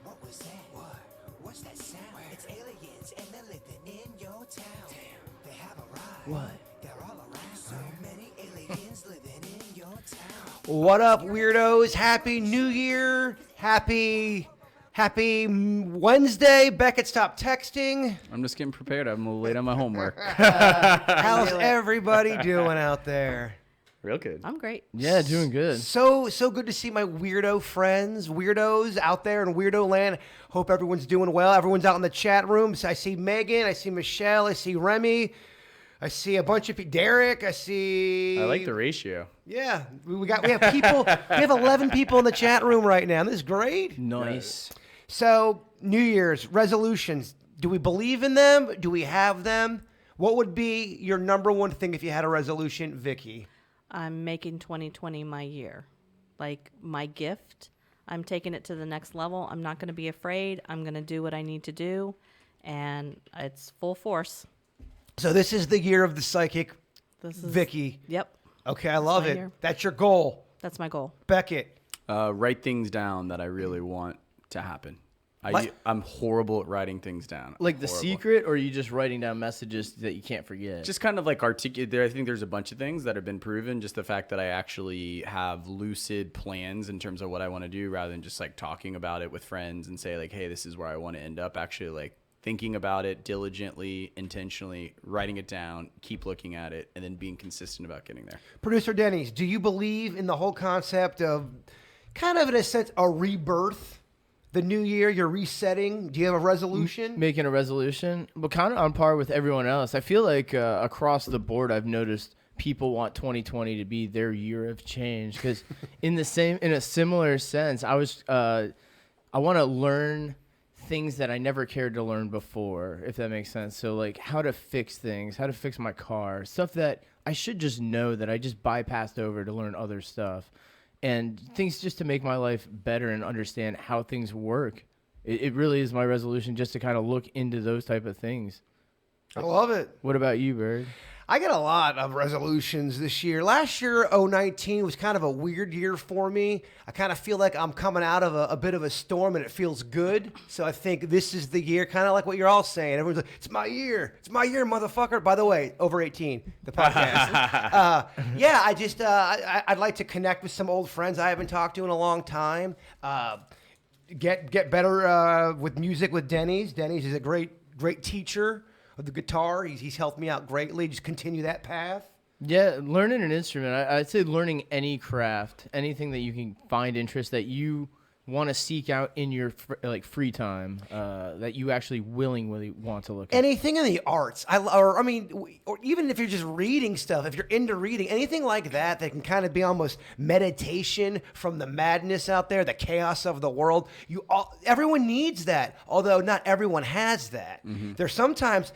What was that? What? What's that sound? Where? It's aliens and they're living in your town. Damn. They have arrived. What? They're all around. So many aliens living in your town. What up, weirdos? Happy New Year. Happy Wednesday. Beckett, stop texting. I'm just getting prepared. I'm a little late on my homework. How's everybody doing out there? Real good. I'm great. Yeah, doing good. So good to see my weirdo friends, weirdos out there in weirdo land. Hope everyone's doing well. Everyone's out in the chat room. So I see Megan, I see Michelle, I see Remy, I see a bunch of people. Derek, I see. I like the ratio. Yeah, we have people. We have 11 people in the chat room right now. This is great. Nice. So New Year's resolutions. Do we believe in them? Do we have them? What would be your number one thing if you had a resolution, Vicky? I'm making 2020 my year, like my gift. I'm taking it to the next level. I'm not going to be afraid. I'm going to do what I need to do, and it's full force. So this is the year of the psychic, This is Vicky. Yep, Okay, I love my it. year. That's your goal, that's my goal. Beckett. Write things down that I really want to happen. I'm horrible at writing things down. Like The Horrible. Secret, or are you just writing down messages that you can't forget? Just kind of like articulate. I think there's a bunch of things that have been proven. Just the fact that I actually have lucid plans in terms of what I want to do, rather than just like talking about it with friends and say like, hey, this is where I want to end up. Actually, like thinking about it diligently, intentionally, writing it down, keep looking at it, and then being consistent about getting there. Producer Denny's, do you believe in the whole concept of kind of in a sense a rebirth? The new year, you're resetting. Do you have a resolution? Making a resolution, but kind of on par with everyone else. I feel like across the board, I've noticed people want 2020 to be their year of change. Because in a similar sense, I want to learn things that I never cared to learn before, if that makes sense. So like how to fix things, how to fix my car, stuff that I should just know that I just bypassed over to learn other stuff. And things just to make my life better and understand how things work. It really is my resolution just to kind of look into those type of things. I love it. What about you, Bird? I got a lot of resolutions this year. Last year, 2019, was kind of a weird year for me. I kind of feel like I'm coming out of a bit of a storm, and it feels good. So I think this is the year, kind of like what you're all saying. Everyone's like, it's my year. It's my year, motherfucker. By the way, over 18, the podcast. Yeah, I'd like to connect with some old friends I haven't talked to in a long time. Get better with music with Denny's. Denny's is a great teacher of the guitar. He's helped me out greatly. Just continue that path. Yeah, learning an instrument. I'd say learning any craft, anything that you can find interest that you want to seek out in your free time, that you actually willingly want to look at. Anything in the arts, or even if you're just reading stuff, if you're into reading, anything like that can kind of be almost meditation from the madness out there, the chaos of the world. Everyone needs that, although not everyone has that. Mm-hmm. There's sometimes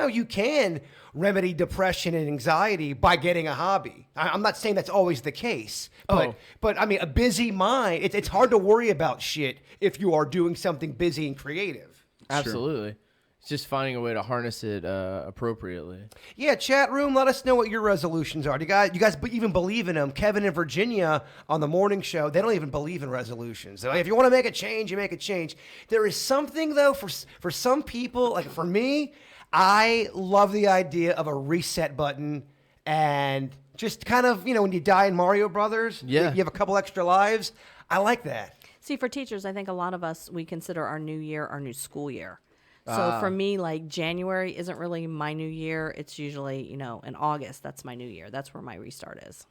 you can remedy depression and anxiety by getting a hobby. I'm not saying that's always the case, but I mean, a busy mind, it's hard to worry about shit if you are doing something busy and creative. Absolutely. Sure. It's just finding a way to harness it appropriately. Yeah, chat room, let us know what your resolutions are. Do you guys even believe in them? Kevin and Virginia on the morning show, they don't even believe in resolutions. So if you want to make a change, you make a change. There is something, though, for some people, like for me, I love the idea of a reset button and just kind of, when you die in Mario Brothers, you have a couple extra lives. I like that. See, for teachers, I think a lot of us, we consider our new year our new school year. So for me, like January isn't really my new year. It's usually, in August, that's my new year. That's where my restart is.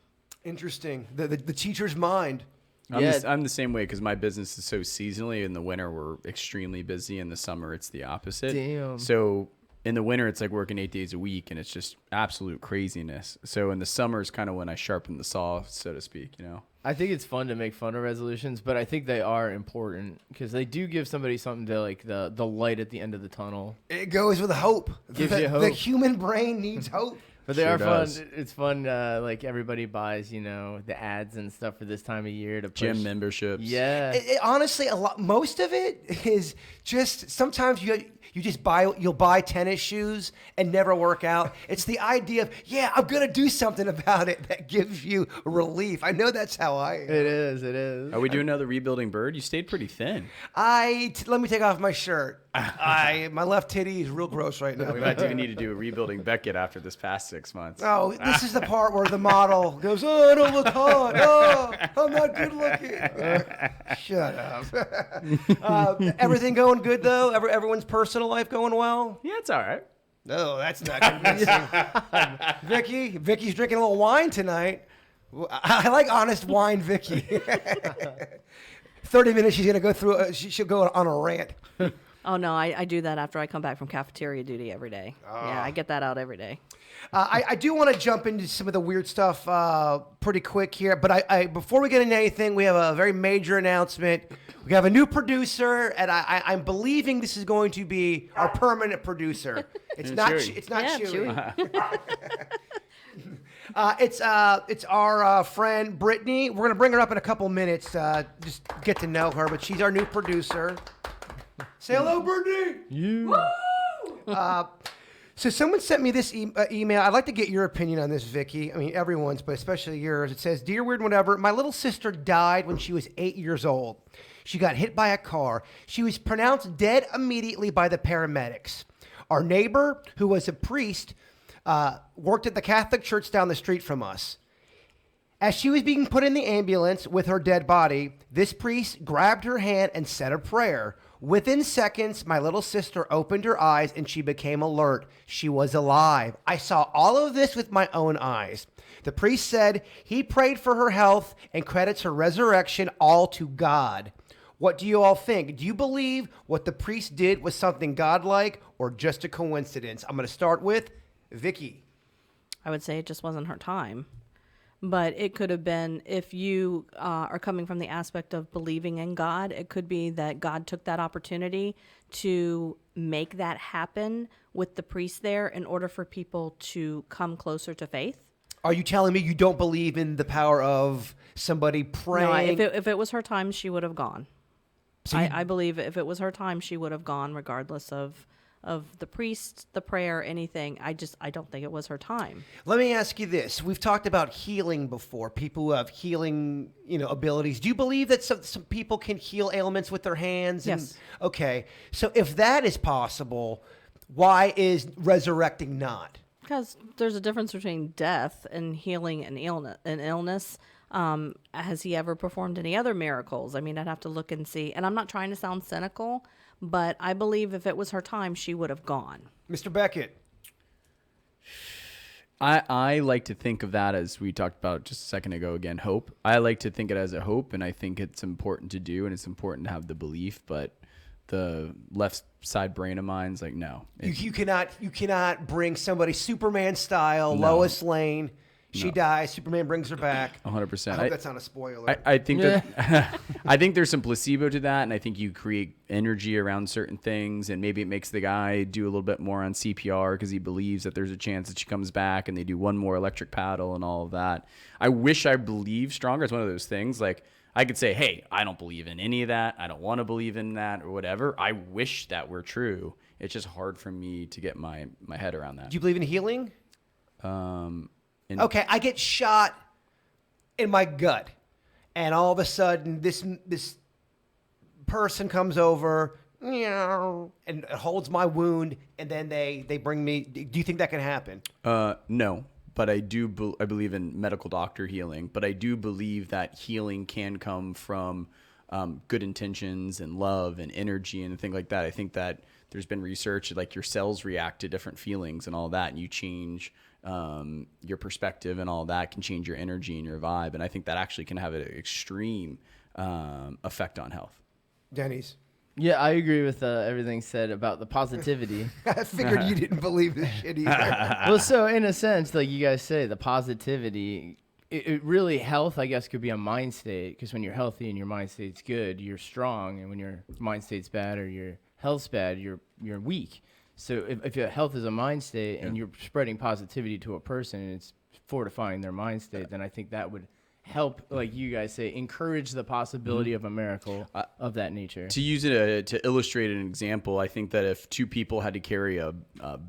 Interesting. The teacher's mind. I'm the same way because my business is so seasonally. In the winter, we're extremely busy. In the summer, it's the opposite. Damn. So in the winter, it's like working 8 days a week, and it's just absolute craziness. So in the summer is kind of when I sharpen the saw, so to speak, I think it's fun to make fun of resolutions, but I think they are important because they do give somebody something to, like, the light at the end of the tunnel. It goes with hope. Gives you hope. The human brain needs hope. But they Sure are does. fun. It's fun. Like everybody buys, the ads and stuff for this time of year to push. Gym memberships. Yeah. Honestly, most of it is just sometimes you'll buy tennis shoes and never work out. It's the idea of, yeah, I'm going to do something about it that gives you relief. I know that's how I am. It is. Are we doing another rebuilding bird? You stayed pretty thin. Let me take off my shirt. My left titty is real gross right now. We might even need to do a rebuilding Beckett after this past 6 months. Oh, this is the part where the model goes, oh, I don't look hot. Oh, I'm not good looking. Shut up. Everything going good, though? Everyone's personal life going well? Yeah, it's all right. No, that's not convincing. Vicky's drinking a little wine tonight. I like honest wine, Vicky. 30 minutes, she's going to go through, she'll go on a rant. Oh, no, I do that after I come back from cafeteria duty every day. Yeah, I get that out every day. I do want to jump into some of the weird stuff pretty quick here, but before we get into anything, we have a very major announcement. We have a new producer, and I'm believing this is going to be our permanent producer. It's not Chewy. It's our friend Brittany. We're gonna bring her up in a couple minutes. Just get to know her, but she's our new producer. Say hello, Brittany. So someone sent me this email. I'd like to get your opinion on this, Vicky. I mean, everyone's, but especially yours. It says, "Dear Weird Whatever, my little sister died when she was 8 years old. She got hit by a car. She was pronounced dead immediately by the paramedics. Our neighbor, who was a priest, worked at the Catholic church down the street from us. As she was being put in the ambulance with her dead body, this priest grabbed her hand and said a prayer. Within seconds, my little sister opened her eyes and she became alert. She was alive. I saw all of this with my own eyes. The priest said he prayed for her health and credits her resurrection all to God. What do you all think? Do you believe what the priest did was something godlike or just a coincidence?" I'm going to start with Vicky. I would say it just wasn't her time. But it could have been, if you are coming from the aspect of believing in God, it could be that God took that opportunity to make that happen with the priest there in order for people to come closer to faith. Are you telling me you don't believe in the power of somebody praying? No, if it was her time, she would have gone. So I believe if it was her time, she would have gone regardless of the priest, the prayer, anything. I don't think it was her time. Let me ask you this. We've talked about healing before, people who have healing, abilities. Do you believe that some people can heal ailments with their hands? Yes. Okay. So if that is possible, why is resurrecting not? Because there's a difference between death and healing an illness. Has he ever performed any other miracles? I mean, I'd have to look and see. And I'm not trying to sound cynical, but I believe if it was her time, she would have gone. Mr. Beckett. I like to think of that as we talked about just a second ago again, hope. I like to think it as a hope, and I think it's important to do, and it's important to have the belief, but the left side brain of mine's like, no. You cannot bring somebody Superman style, Lois Lane. She dies. Superman brings her back. 100%. I hope that's not a spoiler. I think that I think there's some placebo to that, and I think you create energy around certain things, and maybe it makes the guy do a little bit more on CPR because he believes that there's a chance that she comes back, and they do one more electric paddle and all of that. I wish I believed stronger. It's one of those things like I could say, hey, I don't believe in any of that. I don't want to believe in that or whatever. I wish that were true. It's just hard for me to get my head around that. Do you believe in healing? Okay, I get shot in my gut, and all of a sudden this person comes over and holds my wound, and then they bring me. Do you think that can happen? No, but I believe in medical doctor healing, but I do believe that healing can come from good intentions and love and energy and things like that. I think that there's been research like your cells react to different feelings and all that, and you change your perspective and all that can change your energy and your vibe. And I think that actually can have an extreme effect on health. Denny's. Yeah, I agree with everything said about the positivity. I figured you didn't believe this shit either. Well, so in a sense, like you guys say, the positivity, it really, health, I guess, could be a mind state. Because when you're healthy and your mind state's good, you're strong. And when your mind state's bad or your health's bad, you're weak. So if your health is a mind state and you're spreading positivity to a person and it's fortifying their mind state, then I think that would help, like you guys say, encourage the possibility of a miracle of that nature. To use it to illustrate an example, I think that if two people had to carry a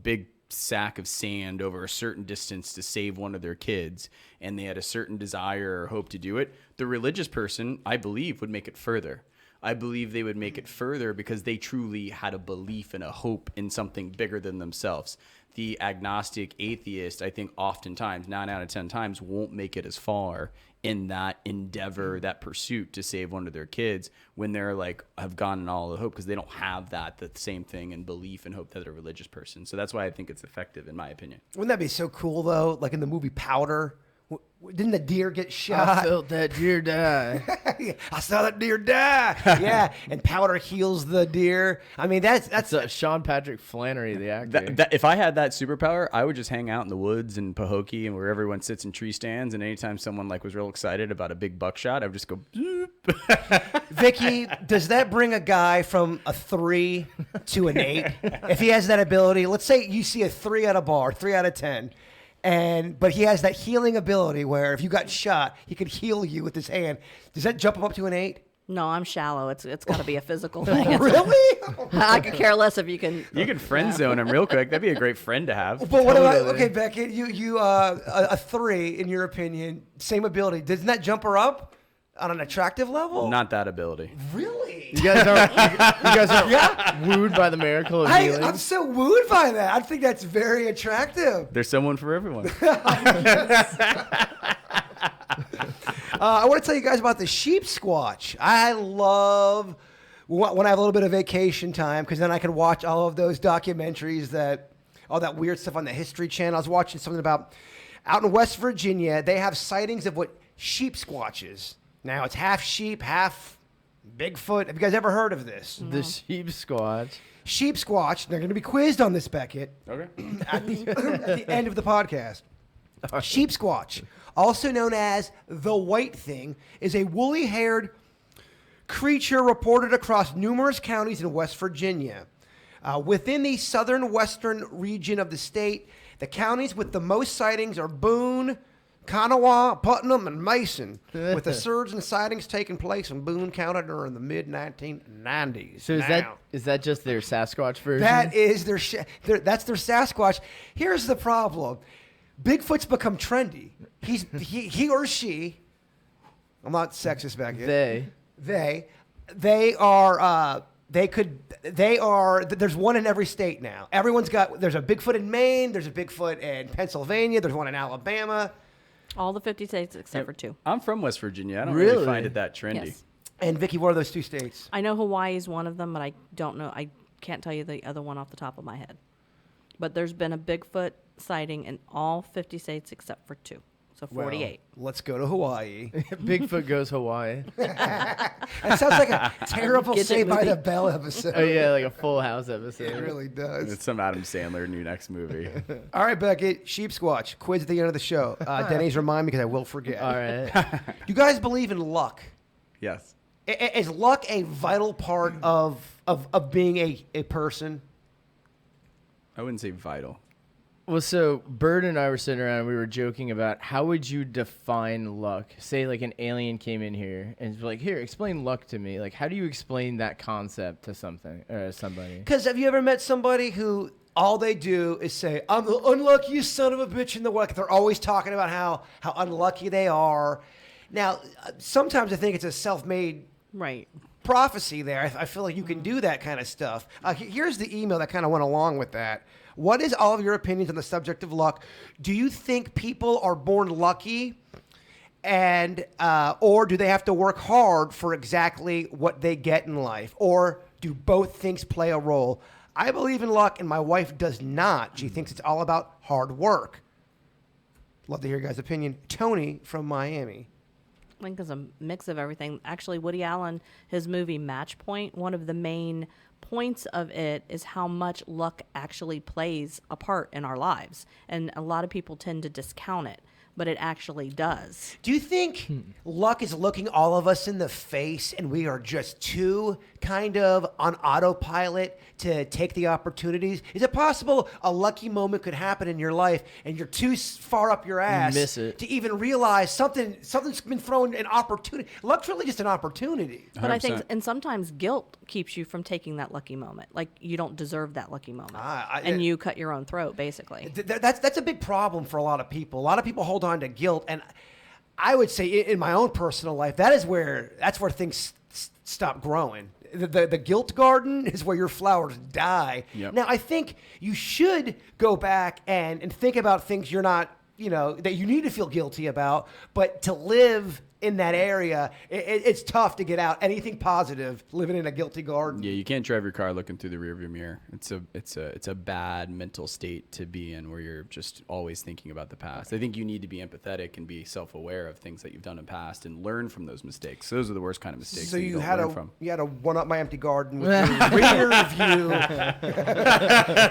big sack of sand over a certain distance to save one of their kids, and they had a certain desire or hope to do it, the religious person, I believe, would make it further. I believe they would make it further because they truly had a belief and a hope in something bigger than themselves. The agnostic atheist, I think oftentimes, 9 out of 10 times, won't make it as far in that endeavor, that pursuit to save one of their kids when they're like, have gotten all the hope, because they don't have the same thing and belief and hope that a religious person. So that's why I think it's effective, in my opinion. Wouldn't that be so cool, though? Like in the movie Powder, didn't the deer get shot? I felt that deer die. I saw that deer die. Yeah, and Powder heals the deer. I mean, that's Sean Patrick Flannery, the actor. If I had that superpower, I would just hang out in the woods in Pahokee and where everyone sits in tree stands. And anytime someone like was real excited about a big buckshot, I would just go. Vicky, does that bring a guy from a 3 to an 8? If he has that ability, let's say you see a 3 at a bar, 3 out of 10. But he has that healing ability where if you got shot, he could heal you with his hand. Does that jump him up to an 8? No, I'm shallow. It's got to be a physical thing. Really? I could care less if you can. You could friend zone him real quick. That'd be a great friend to have. But what about, okay, Beckett, you a 3, in your opinion, same ability. Doesn't that jump her up on an attractive level? Not that ability. Really? You guys aren't wooed by the miracle of healing? I'm so wooed by that. I think that's very attractive. There's someone for everyone. I want to tell you guys about the sheep squatch. I love when I have a little bit of vacation time, because then I can watch all of those documentaries, all that weird stuff on the History Channel. I was watching something about out in West Virginia, they have sightings of what sheep squatches. Now, it's half sheep, half Bigfoot. Have you guys ever heard of this? The sheep squatch. Sheep squatch. They're going to be quizzed on this, Beckett, Okay. at the end of the podcast. Sheep squatch, also known as the white thing, is a woolly-haired creature reported across numerous counties in West Virginia. Within the southern western region of the state, the counties with the most sightings are Boone, Kanawha, Putnam, and Mason, with the surge in sightings taking place in Boone County during the mid-1990s. So is that just their Sasquatch version? That is that's their Sasquatch. Here's the problem: Bigfoot's become trendy. He or she. I'm not sexist back here. They are. There's one in every state now. There's a Bigfoot in Maine. There's a Bigfoot in Pennsylvania. There's one in Alabama. All the 50 states except for 2. I'm from West Virginia. I don't really Really? find it that trendy. Yes. And Vicky, what are those 2 states? I know Hawaii is one of them, but I don't know. I can't tell you the other one off the top of my head. But there's been a Bigfoot sighting in all 50 states except for 2. So 48. Well, let's go to Hawaii. Bigfoot goes Hawaii. That sounds like a terrible Get it, Saved by movie. the Bell episode. Oh yeah, like a Full House episode. It really does. It's some Adam Sandler new next movie. All right, Beckett, sheep squatch. Quiz at the end of the show. Denny's, remind me because I will forget. All right. You guys believe in luck? Yes. Is luck a vital part of being a person? I wouldn't say vital. Well, so Bird and I were sitting around and we were joking about how would you define luck? Say like an alien came in here and was like, here, explain luck to me. Like, how do you explain that concept to somebody? Because have you ever met somebody who all they do is say, I'm the unluckiest son of a bitch in the world? They're always talking about how unlucky they are. Now, sometimes I think it's a self-made Right. prophecy there. I feel like you can do that kind of stuff. Here's the email that kind of went along with that. What is all of your opinions on the subject of luck? Do you think people are born lucky, and or do they have to work hard for exactly what they get in life? Or do both things play a role? I believe in luck, and my wife does not. She thinks it's all about hard work. Love to hear your guys' opinion. Tony from Miami. I think it's a mix of everything. Actually, Woody Allen, his movie Match Point, one of the main points of it is how much luck actually plays a part in our lives. And a lot of people tend to discount it. but it actually does. Do you think luck is looking all of us in the face and we are just too kind of on autopilot to take the opportunities? Is it possible a lucky moment could happen in your life and you're too far up your ass miss it. to even realize something's been thrown an opportunity? Luck's really just an opportunity. But I think, 100%. and sometimes guilt keeps you from taking that lucky moment. Like you don't deserve that lucky moment, Ah, and you cut your own throat, basically. That's a big problem for a lot of people. A lot of people hold on to guilt, and I would say in my own personal life, that's where things stop growing. The guilt garden is where your flowers die. Yep. Now, I think you should go back and think about things you're not, that you need to feel guilty about, but to live in that area, it's tough to get out anything positive living in a guilty garden. Yeah, you can't drive your car looking through the rearview mirror. It's a bad mental state to be in where you're just always thinking about the past. I think you need to be empathetic and be self-aware of things that you've done in the past and learn from those mistakes. Those are the worst kind of mistakes. So that you don't had learn from. to one up my empty garden with your rear view,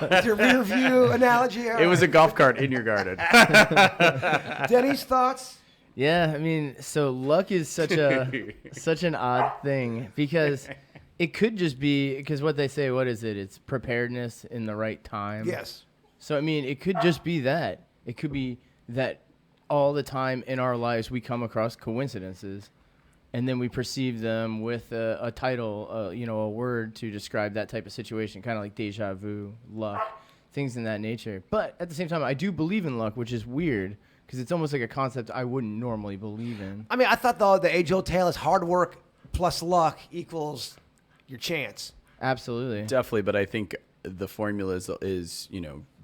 with your rear view analogy. All It was a right. golf cart in your garden. Denny's thoughts. Yeah, I mean, so luck is such an odd thing because it could just be because what they say, what is it? It's preparedness in the right time. Yes. So I mean, it could just be that. It could be that all the time in our lives we come across coincidences, and then we perceive them with a title, a word to describe that type of situation, kind of like deja vu, luck, things in that nature. But at the same time, I do believe in luck, which is weird. Because it's almost like a concept I wouldn't normally believe in. I mean, I thought the age-old tale is hard work plus luck equals your chance. Absolutely. Definitely, but I think the formula is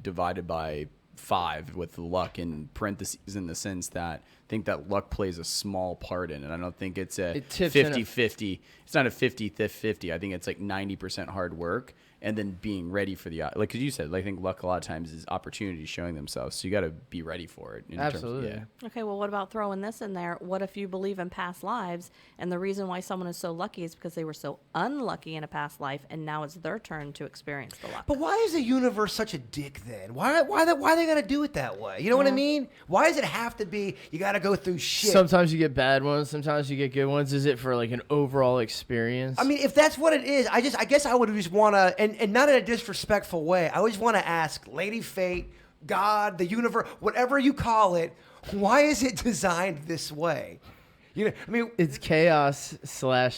divided by 5 with luck in parentheses in the sense that I think that luck plays a small part in it. I don't think it's a 50-50. It's not a 50-50. I think it's like 90% hard work and then being ready for the like as you said. I think luck a lot of times is opportunities showing themselves. So you got to be ready for it. Absolutely. Okay, well, what about throwing this in there? What if you believe in past lives, and the reason why someone is so lucky is because they were so unlucky in a past life, and now it's their turn to experience the luck? But why is the universe such a dick then? Why they gotta do it that way? You know what I mean? Why does it have to be? You gotta go through shit. Sometimes you get bad ones. Sometimes you get good ones. Is it for like an overall experience? I mean, if that's what it is, I guess I would just want to, and not in a disrespectful way. I always want to ask Lady Fate, God, the universe, whatever you call it, why is it designed this way? I mean, it's chaos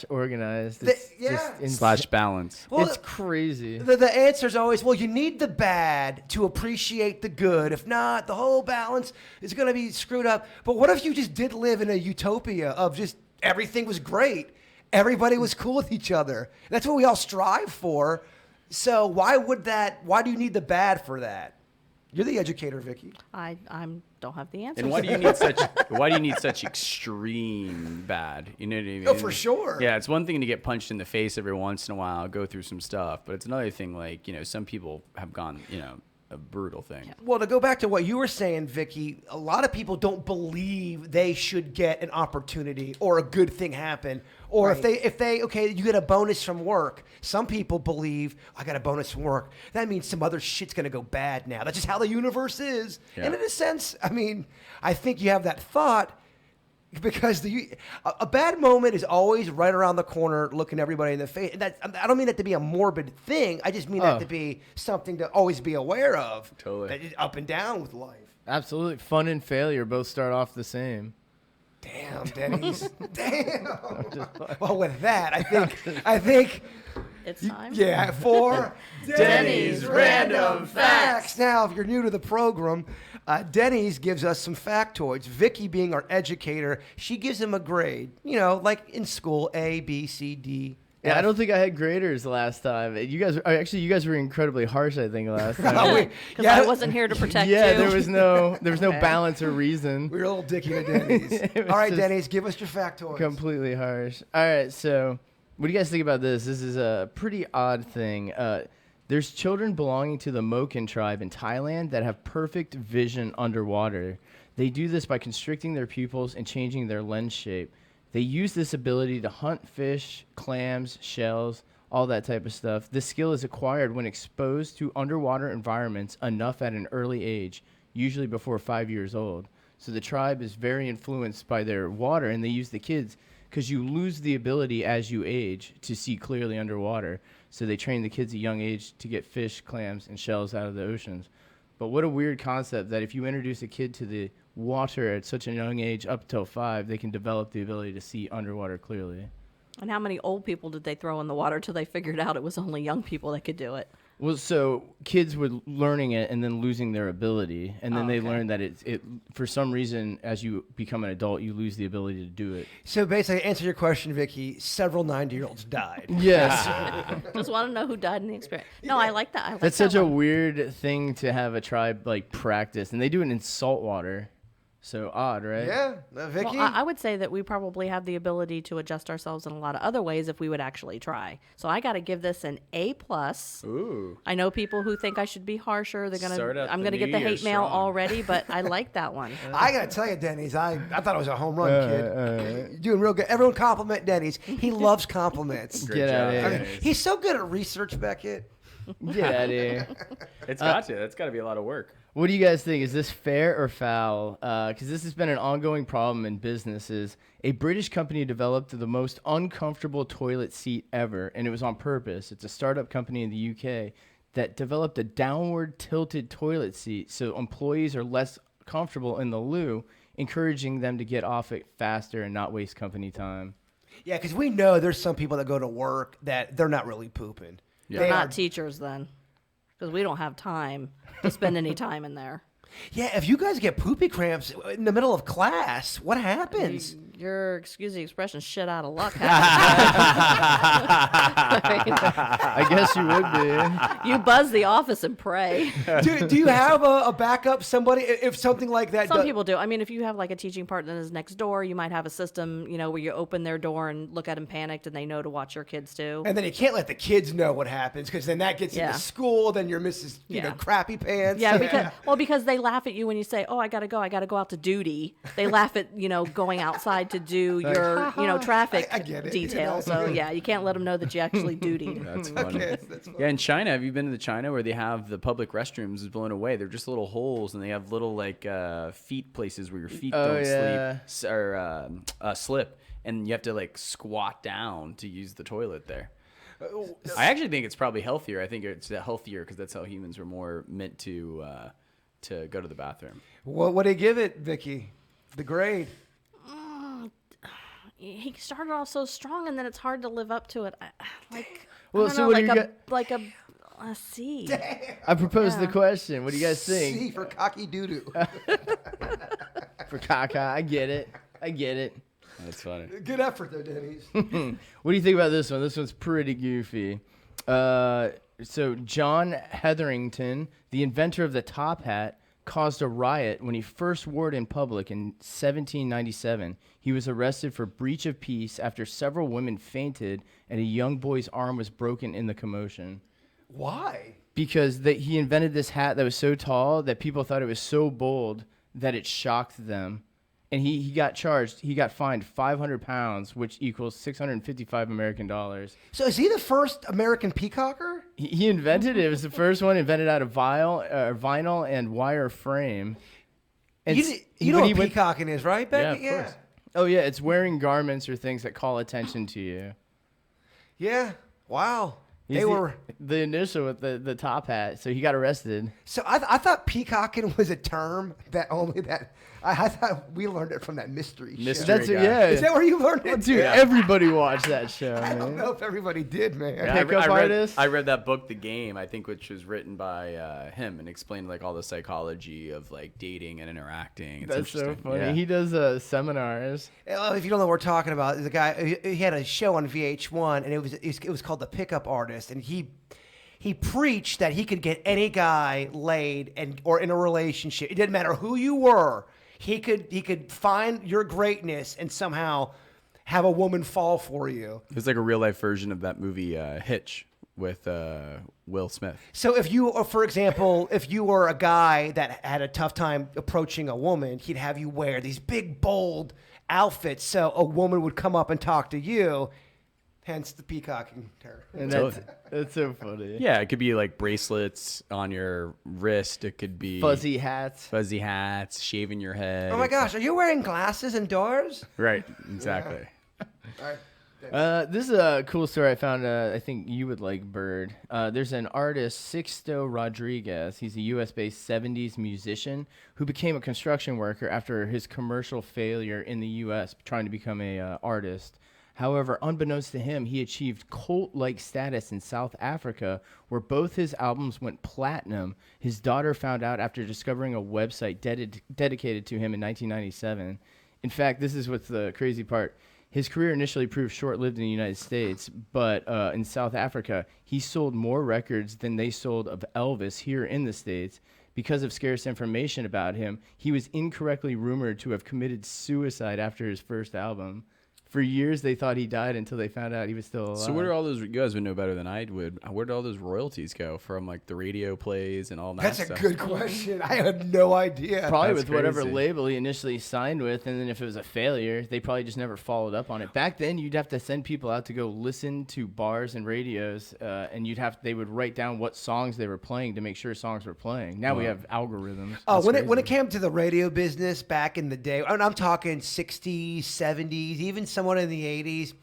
/ organized. It's yeah. / balance. Well, it's crazy. The answer is always, well, you need the bad to appreciate the good. If not, the whole balance is going to be screwed up. But what if you just did live in a utopia of just everything was great? Everybody was cool with each other. That's what we all strive for. So why do you need the bad for that? You're the educator, Vicky. I don't have the answer. And why do you need such extreme bad? You know what I mean? Oh, for sure. Yeah, it's one thing to get punched in the face every once in a while, go through some stuff, but it's another thing like, some people have gone, a brutal thing. Well, to go back to what you were saying, Vicky, a lot of people don't believe they should get an opportunity or a good thing happen. Or Right. if they you get a bonus from work. Some people believe I got a bonus from work. That means some other shit's going to go bad now. That's just how the universe is. Yeah. And in a sense, I mean, I think you have that thought because a bad moment is always right around the corner looking everybody in the face. And I don't mean that to be a morbid thing. I just mean that to be something to always be aware of. Totally. That is up and down with life. Absolutely. Fun and failure both start off the same. Damn, Denny's. Damn. Well, with that, I think It's time. yeah, for Denny's Random Facts. Now, if you're new to the program, Denny's gives us some factoids. Vicky, being our educator, she gives him a grade. Like in school, A, B, C, D. Yeah, I F. don't think I had graders last time. You guys were incredibly harsh, I think, last time. Because I wasn't here to protect you. Yeah, there was no Okay. balance or reason. We were a little dicky to Denny's. It was All right, just Denny's, give us your factoids. Completely harsh. All right, so what do you guys think about this? This is a pretty odd thing. There's children belonging to the Moken tribe in Thailand that have perfect vision underwater. They do this by constricting their pupils and changing their lens shape. They use this ability to hunt fish, clams, shells, all that type of stuff. This skill is acquired when exposed to underwater environments enough at an early age, usually before 5 years old. So the tribe is very influenced by their water, and they use the kids because you lose the ability as you age to see clearly underwater. So they train the kids at a young age to get fish, clams, and shells out of the oceans. But what a weird concept that if you introduce a kid to the water at such a young age, up till 5, they can develop the ability to see underwater clearly. And how many old people did they throw in the water till they figured out it was only young people that could do it? Well, so kids were learning it and then losing their ability, and then they learned that it for some reason, as you become an adult, you lose the ability to do it. So basically, to answer your question, Vicky, several 90-year-olds died. Yes. Just want to know who died in the experience. No, I like that. I like That's that such a one. weird thing to have a tribe like practice, and they do it in salt water. So odd, right? Yeah, Vicky? Well, I would say that we probably have the ability to adjust ourselves in a lot of other ways if we would actually try. So I got to give this an A+. Ooh. I know people who think I should be harsher. They're Start out I'm the gonna get new the year hate mail strong. already, but I like that one. I got to tell you, Denny's, I thought it was a home run, kid. You're doing real good. Everyone compliment Denny's. He loves compliments. Get out of I here. mean, he's so good at research, Beckett. Get out of here. It's got to. That's got to be a lot of work. What do you guys think? Is this fair or foul? Because this has been an ongoing problem in businesses. A British company developed the most uncomfortable toilet seat ever, and it was on purpose. It's a startup company in the UK that developed a downward tilted toilet seat so employees are less comfortable in the loo, encouraging them to get off it faster and not waste company time. Yeah, because we know there's some people that go to work that they're not really pooping. Yeah. They're They not are- teachers then, because we don't have time to spend any time in there. Yeah, if you guys get poopy cramps in the middle of class, what happens? You're, excuse the expression, shit out of luck. I guess you would be. You buzz the office and pray. Do you have a backup, somebody, if something like that Some does? people do. I mean, if you have like a teaching partner that is next door, you might have a system, you know, where you open their door and look at them panicked and they know to watch your kids too. And then you can't let the kids know what happens because then that gets Yeah. into school. Then you're Mrs. You know, Yeah. crappy pants. Yeah, because they laugh at you when you say, "Oh, I gotta go out to duty." They laugh at going outside to do your traffic I get it, detail. So yeah, you can't let them know that you actually dutied. That's funny. Okay, that's fine. Yeah, in China, have you been to China where they have the public restrooms is blown away? They're just little holes, and they have little like feet places where your feet Oh, don't yeah. sleep or slip, and you have to like squat down to use the toilet there. I actually think it's probably healthier. I think it's healthier because that's how humans were more meant to go to the bathroom. What do you give it, Vicky? The grade? He started off so strong, and then it's hard to live up to it. Well, I don't so know, what do you like a C. I proposed the Yeah. question. What do you guys think? C for cocky doo-doo. For caca, I get it. That's funny. Good effort, though, Denny's. What do you think about this one? This one's pretty goofy. So John Hetherington, the inventor of the top hat, caused a riot when he first wore it in public in 1797. He was arrested for breach of peace after several women fainted and a young boy's arm was broken in the commotion. Why? Because he invented this hat that was so tall that people thought it was so bold that it shocked them. And he got charged. He got fined 500 pounds, which equals 655 American dollars. So is he the first American peacocker? He invented it. It was the first one invented out of vinyl and wire frame. And You know what peacocking is, right, Becky? Yeah, of course. Oh, yeah. It's wearing garments or things that call attention to you. Yeah. Wow. He's They were. the initial with the top hat. So he got arrested. So I thought peacocking was a term that only that. I thought we learned it from that mystery show. Mystery That's guy. yeah. Is that where you learned it? Dude, everybody watched that show. I don't man. know if everybody did, man. Yeah, Pickup artist? I read that book, The Game, I think, which was written by him and explained like all the psychology of like dating and interacting. It's That's so interesting. funny. Yeah. He does seminars. If you don't know what we're talking about, the guy he had a show on VH1, and it was called The Pickup Artist, and he preached that he could get any guy laid or in a relationship. It didn't matter who you were. He could find your greatness and somehow have a woman fall for you. It was like a real life version of that movie Hitch with Will Smith. So if you, or for example, if you were a guy that had a tough time approaching a woman, he'd have you wear these big, bold outfits so a woman would come up and talk to you. Hence the peacocking term. And Totally. that's so funny. Yeah, it could be like bracelets on your wrist. It could be Fuzzy hats. shaving your head. Oh my gosh, are you wearing glasses indoors? Right, exactly. All right. This is a cool story I found. I think you would like, Bird. There's an artist, Sixto Rodriguez. He's a U.S.-based 70s musician who became a construction worker after his commercial failure in the U.S. trying to become a artist. However, unbeknownst to him, he achieved cult-like status in South Africa, where both his albums went platinum. His daughter found out after discovering a website dedicated to him in 1997. In fact, this is what's the crazy part. His career initially proved short-lived in the United States, but in South Africa, he sold more records than they sold of Elvis here in the States. Because of scarce information about him, he was incorrectly rumored to have committed suicide after his first album. For years, they thought he died until they found out he was still alive. So where do all those? You guys would know better than I would. Where did all those royalties go from, like the radio plays and all that? That's stuff? a good question. I had no idea. Probably That's with whatever crazy. label he initially signed with, and then if it was a failure, they probably just never followed up on it. Back then, you'd have to send people out to go listen to bars and radios, and they would write down what songs they were playing to make sure songs were playing. Now we have algorithms. Oh, when it came to the radio business back in the day, and I'm talking 60s, 70s, even somewhat in the 80s,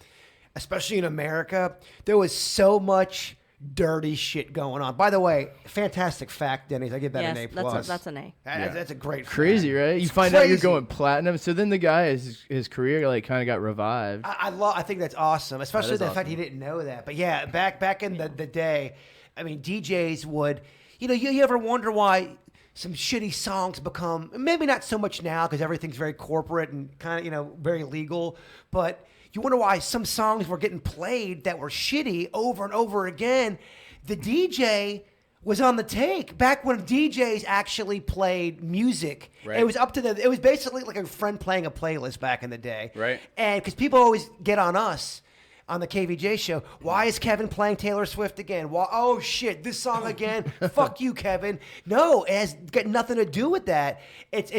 especially in America, there was so much dirty shit going on. By the way, fantastic fact, Denny's. I give that Yes, an A+. that's an A. That's a great fact. Crazy, right? You It's find out you're crazy. going platinum. So then the guy, his career like kind of got revived. I think that's awesome, especially is the fact awesome. he didn't know that. But yeah, back in the day, I mean, DJs would, you ever wonder why some shitty songs become, maybe not so much now because everything's very corporate and kind of, very legal, but you wonder why some songs were getting played that were shitty over and over again. The DJ was on the take back when DJs actually played music. Right. It was basically like a friend playing a playlist back in the day. Right. And because people always get on us on the KVJ show, why is Kevin playing Taylor Swift again? Why, oh shit, this song again? Fuck you, Kevin. No, it has got nothing to do with that. It's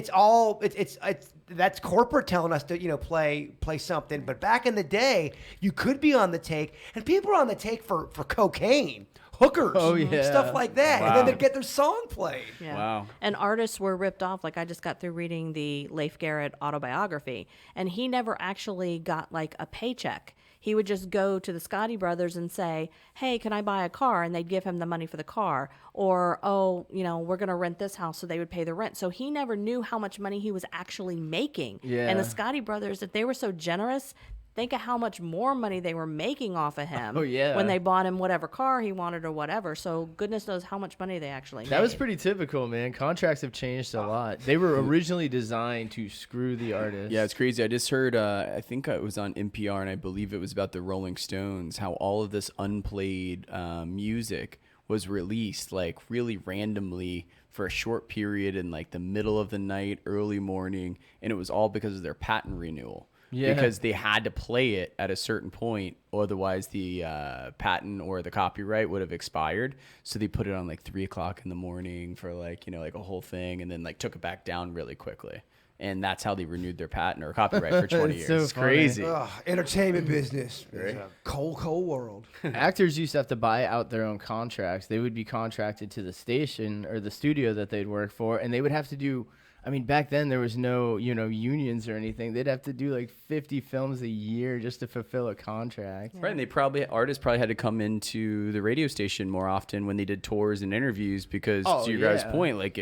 that's corporate telling us to play something. But back in the day, you could be on the take, and people were on the take for cocaine, hookers, Oh, yeah. stuff like that, and Wow. then they'd get their song played. Yeah. Wow. And artists were ripped off. Like I just got through reading the Leif Garrett autobiography, and he never actually got like a paycheck. He would just go to the Scotty Brothers and say, hey, can I buy a car? And they'd give him the money for the car. Or, oh, we're going to rent this house. So they would pay the rent. So he never knew how much money he was actually making. Yeah. And the Scotty Brothers, if they were so generous, think of how much more money they were making off of him. Oh, yeah. When they bought him whatever car he wanted or whatever. So goodness knows how much money they actually made. That was pretty typical, man. Contracts have changed a lot. They were originally designed to screw the artist. Yeah, it's crazy. I just heard, I think it was on NPR, and I believe it was about the Rolling Stones, how all of this unplayed music was released, like, really randomly for a short period in, like, the middle of the night, early morning, and it was all because of their patent renewal. Yeah. Because they had to play it at a certain point, otherwise the patent or the copyright would have expired. So they put it on like 3 o'clock in the morning for like a whole thing, and then like took it back down really quickly. And that's how they renewed their patent or copyright for 20 It's years. so It's funny. crazy. Entertainment business is a cold world. Actors used to have to buy out their own contracts. They would be contracted to the station or the studio that they'd work for, and they would have to do. I mean, back then there was no, unions or anything. They'd have to do like 50 films a year just to fulfill a contract. Right, and artists probably had to come into the radio station more often when they did tours and interviews because, Oh, to your guys' yeah. point, like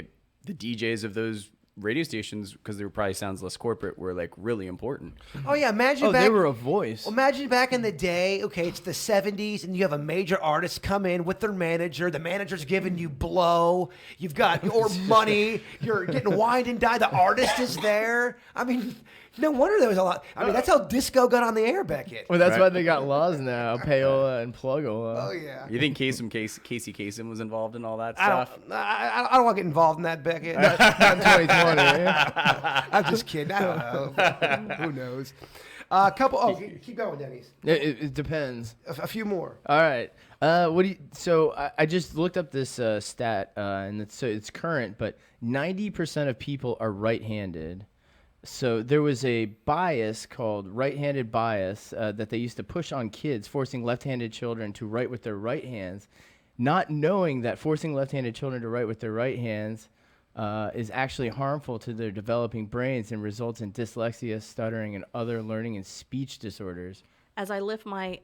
the DJs of those radio stations, because they were probably sounds less corporate, were like really important. Oh yeah, imagine Oh, back. they were a voice. Imagine back in the day, okay, it's the 70s, and you have a major artist come in with their manager. The manager's giving you blow. You've got your money. You're getting wined and dined. The artist is there. I mean, no wonder there was a lot. I mean, that's how disco got on the air back in. Well, that's Right. why they got laws now, payola and plugola. Oh, yeah. You think Casey Kasem was involved in all that I stuff? don't want to get involved in that, Beckett. Not in 2020. I'm just kidding. I don't know. Who knows? Keep going, Denny's. It depends. A few more. All right. So I just looked up this stat, and it's current, but 90% of people are right-handed. So there was a bias called right-handed bias that they used to push on kids, forcing left-handed children to write with their right hands, not knowing that forcing left-handed children to write with their right hands is actually harmful to their developing brains and results in dyslexia, stuttering, and other learning and speech disorders. As I lift my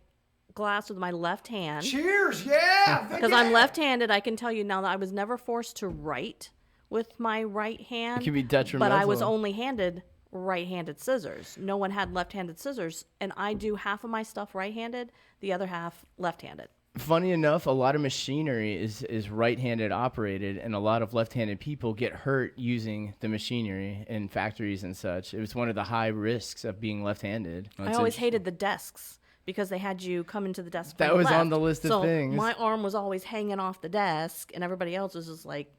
glass with my left hand, Cheers, yeah. because I'm left-handed, I can tell you now that I was never forced to write with my right hand. It can be detrimental. But I was only handed right-handed scissors. No one had left-handed scissors, and I do half of my stuff right-handed, the other half left-handed. Funny enough, a lot of machinery is right-handed operated, and a lot of left-handed people get hurt using the machinery in factories and such. It was one of the high risks of being left-handed. I always hated the desks because they had you come into the desk. That from was left. on the list of So things. my arm was always hanging off the desk, and everybody else was just like,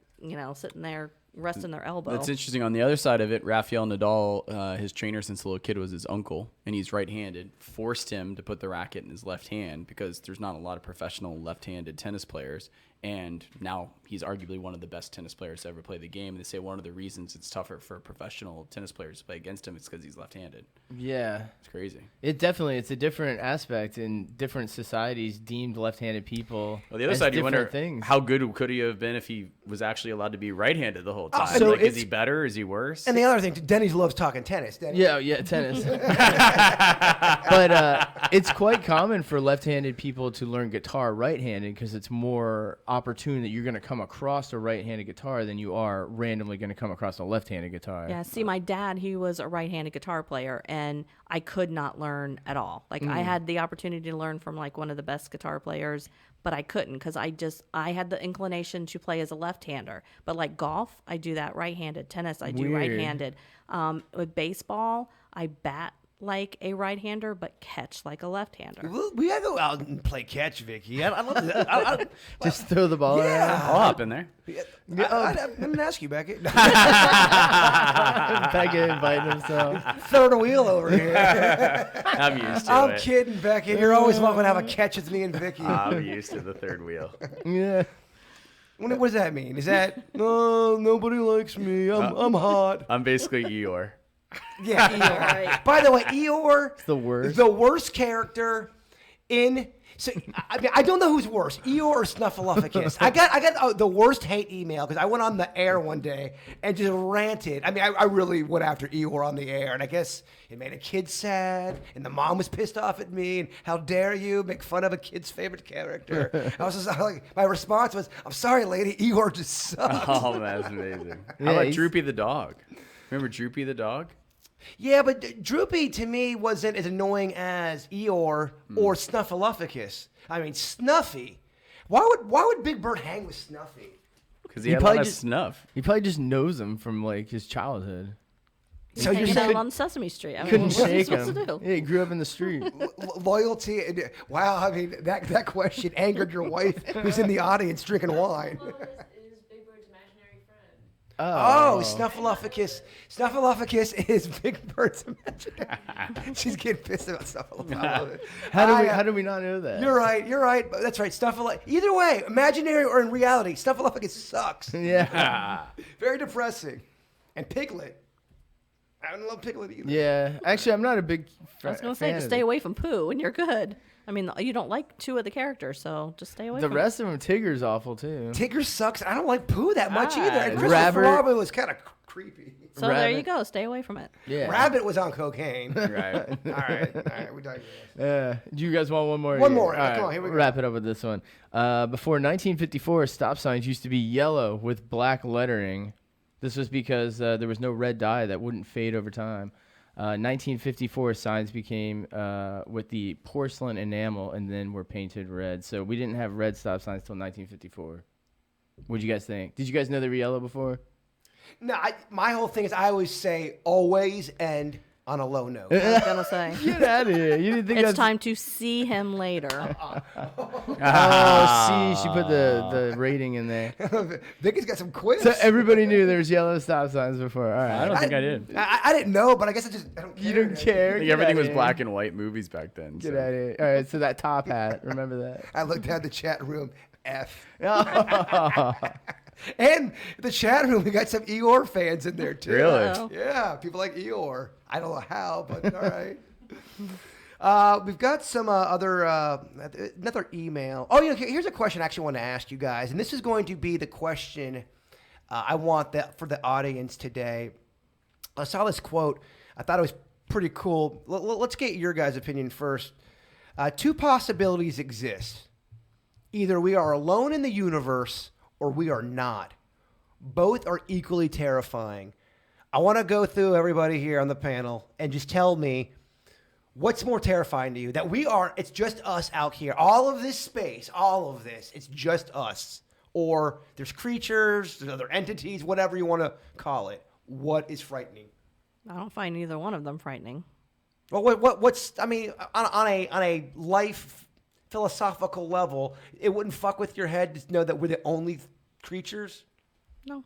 sitting there resting their elbow. That's interesting. On the other side of it, Rafael Nadal, his trainer since a little kid was his uncle, and he's right-handed, forced him to put the racket in his left hand because there's not a lot of professional left-handed tennis players. And now he's arguably one of the best tennis players to ever play the game. And they say one of the reasons it's tougher for professional tennis players to play against him is because he's left-handed. Yeah. It's crazy. It's a different aspect, and different societies deemed left-handed people Well, the other as side, you different wonder things. how good could he have been if he was actually allowed to be right-handed the whole time? so Like, is it's- he better? Is he worse? And the other thing, Denny's loves talking tennis. Denny. Yeah, tennis. But it's quite common for left-handed people to learn guitar right-handed because it's more opportune that you're going to come across a right-handed guitar than you are randomly going to come across a left-handed guitar. Yeah, see, my dad, he was a right-handed guitar player, and I could not learn at all. Like, I had the opportunity to learn from, like, one of the best guitar players, but I couldn't because I had the inclination to play as a left-hander. But, like, golf, I do that right-handed. Tennis, I do Weird. right-handed. With baseball, I bat like a right-hander, but catch like a left-hander. We gotta go out and play catch, Vicky. I love that. Just throw the ball Yeah. around. I'll hop in there. I'm gonna ask you, Beckett. Beckett inviting himself. Third wheel over here. I'm used to I'm it. kidding, Beckett. You're always welcome to have a catch with me and Vicky. I'm used to the third wheel. Yeah. What does that mean? Is that no? Nobody likes me. I'm hot. I'm basically Eeyore. Yeah, Eeyore. Right. By the way, Eeyore, It's the worst. the worst character in. So I mean, I don't know who's worse, Eeyore or Snuffleupagus. I got the worst hate email because I went on the air one day and just ranted. I mean, I really went after Eeyore on the air, and I guess it made a kid sad, and the mom was pissed off at me. And how dare you make fun of a kid's favorite character? I was just like, my response was, "I'm sorry, lady, Eeyore just sucks." Oh, that's amazing. Yeah, How about he's- Droopy the dog? Remember Droopy the dog? Yeah, but Droopy to me wasn't as annoying as Eeyore or Snuffleupagus. I mean, Snuffy. Why would Big Bird hang with Snuffy? Because He he had a probably lot of just- snuff. He probably just knows him from like his childhood. So you're Hanging saying out on Sesame Street. I mean, Couldn't what's he shake supposed him. to do? Yeah, he grew up in the street. loyalty? Wow, I mean that question angered your wife, who's in the audience drinking wine. Well, is Big Bird's imaginary friend. Oh, Snuffleupagus. Snuffleupagus is Big Bird's imaginary. She's getting pissed about Snuffleupagus. How do we not know that? You're right. That's right. Either way, imaginary or in reality, Snuffleupagus sucks. Yeah. Very depressing. And Piglet. I don't love Piglet either. Yeah. Actually, I'm not a big I was going to say, just stay away from Pooh, and you're good. I mean, you don't like two of the characters, so just stay away The from rest of them, Tigger's awful too. Tigger sucks. I don't like Pooh that much either. And Ah, Christopher Rabbit. Robin was kind of creepy. So there you Rabbit. go. Stay away from it. Yeah. Rabbit was on cocaine. Right. All right, we digress. Do you guys want one more? One more. All Come on, right, here we go. Wrap it up with this one. Before 1954, stop signs used to be yellow with black lettering. This was because there was no red dye that wouldn't fade over time. 1954 signs became with the porcelain enamel and then were painted red. So we didn't have red stop signs till 1954. What'd you guys think? Did you guys know they were yellow before? No, my whole thing is I always say always end on a low note. I was going to say. Get out of here. You didn't think It's that's... time to see him later. Oh, see, she put the rating in there. Vicky's got some quips. So everybody knew there was yellow stop signs before. All right. I don't think I did. I didn't know, but I guess I don't care. You don't care. I think Get everything outta was here. black and white movies back then. Get so. out of here. All right, so that top hat. Remember that. I looked at the chat room. F. And the chat room, we got some Eeyore fans in there too. Really? Uh-oh. Yeah, people like Eeyore. I don't know how, but all right. We've got some another email. Oh, here's a question I actually want to ask you guys, and this is going to be the question I want that for the audience today. I saw this quote. I thought it was pretty cool. Let's get your guys' opinion first. Two possibilities exist. Either we are alone in the universe or we are not. Both are equally terrifying. I want to go through everybody here on the panel and just tell me what's more terrifying to you? That it's just us out here. All of this space, all of this, it's just us. Or there's creatures, there's other entities, whatever you want to call it. What is frightening? I don't find either one of them frightening. Well, what's on a life philosophical level, it wouldn't fuck with your head to know that we're the only creatures? No.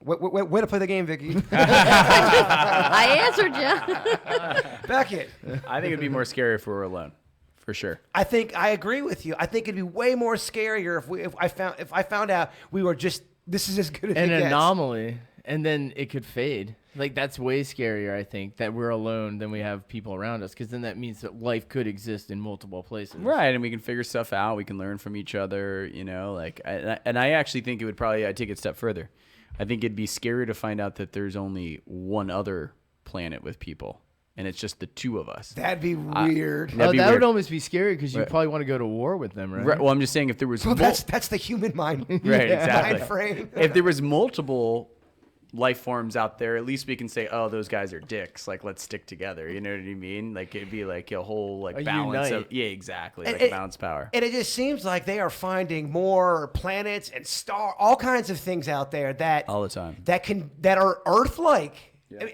Way to play the game, Vicky. I answered you. Beckett. I think it'd be more scary if we were alone, for sure. I agree with you. I think it'd be way more scarier if I found out we were just, this is as good as it An gets. anomaly, and then it could fade. Like, that's way scarier, I think, that we're alone than we have people around us, because then that means that life could exist in multiple places. Right, and we can figure stuff out. We can learn from each other, and I actually think it would probably, I'd take it a step further. I think it'd be scary to find out that there's only one other planet with people, and it's just the two of us. That'd be weird. That'd be that weird. would almost be scary, because you Right. probably want to go to war with them, right? Right, well, I'm just saying if there was Well, that's the human mind. right, exactly. Mind frame. If there was multiple life forms out there, at least we can say, oh, those guys are dicks. Like, let's stick together. You know what I mean? Like, it'd be like a whole A balance unite. of exactly, And like a balanced power. And it just seems like they are finding more planets and all kinds of things out there that All the time. that are Earth-like. I mean,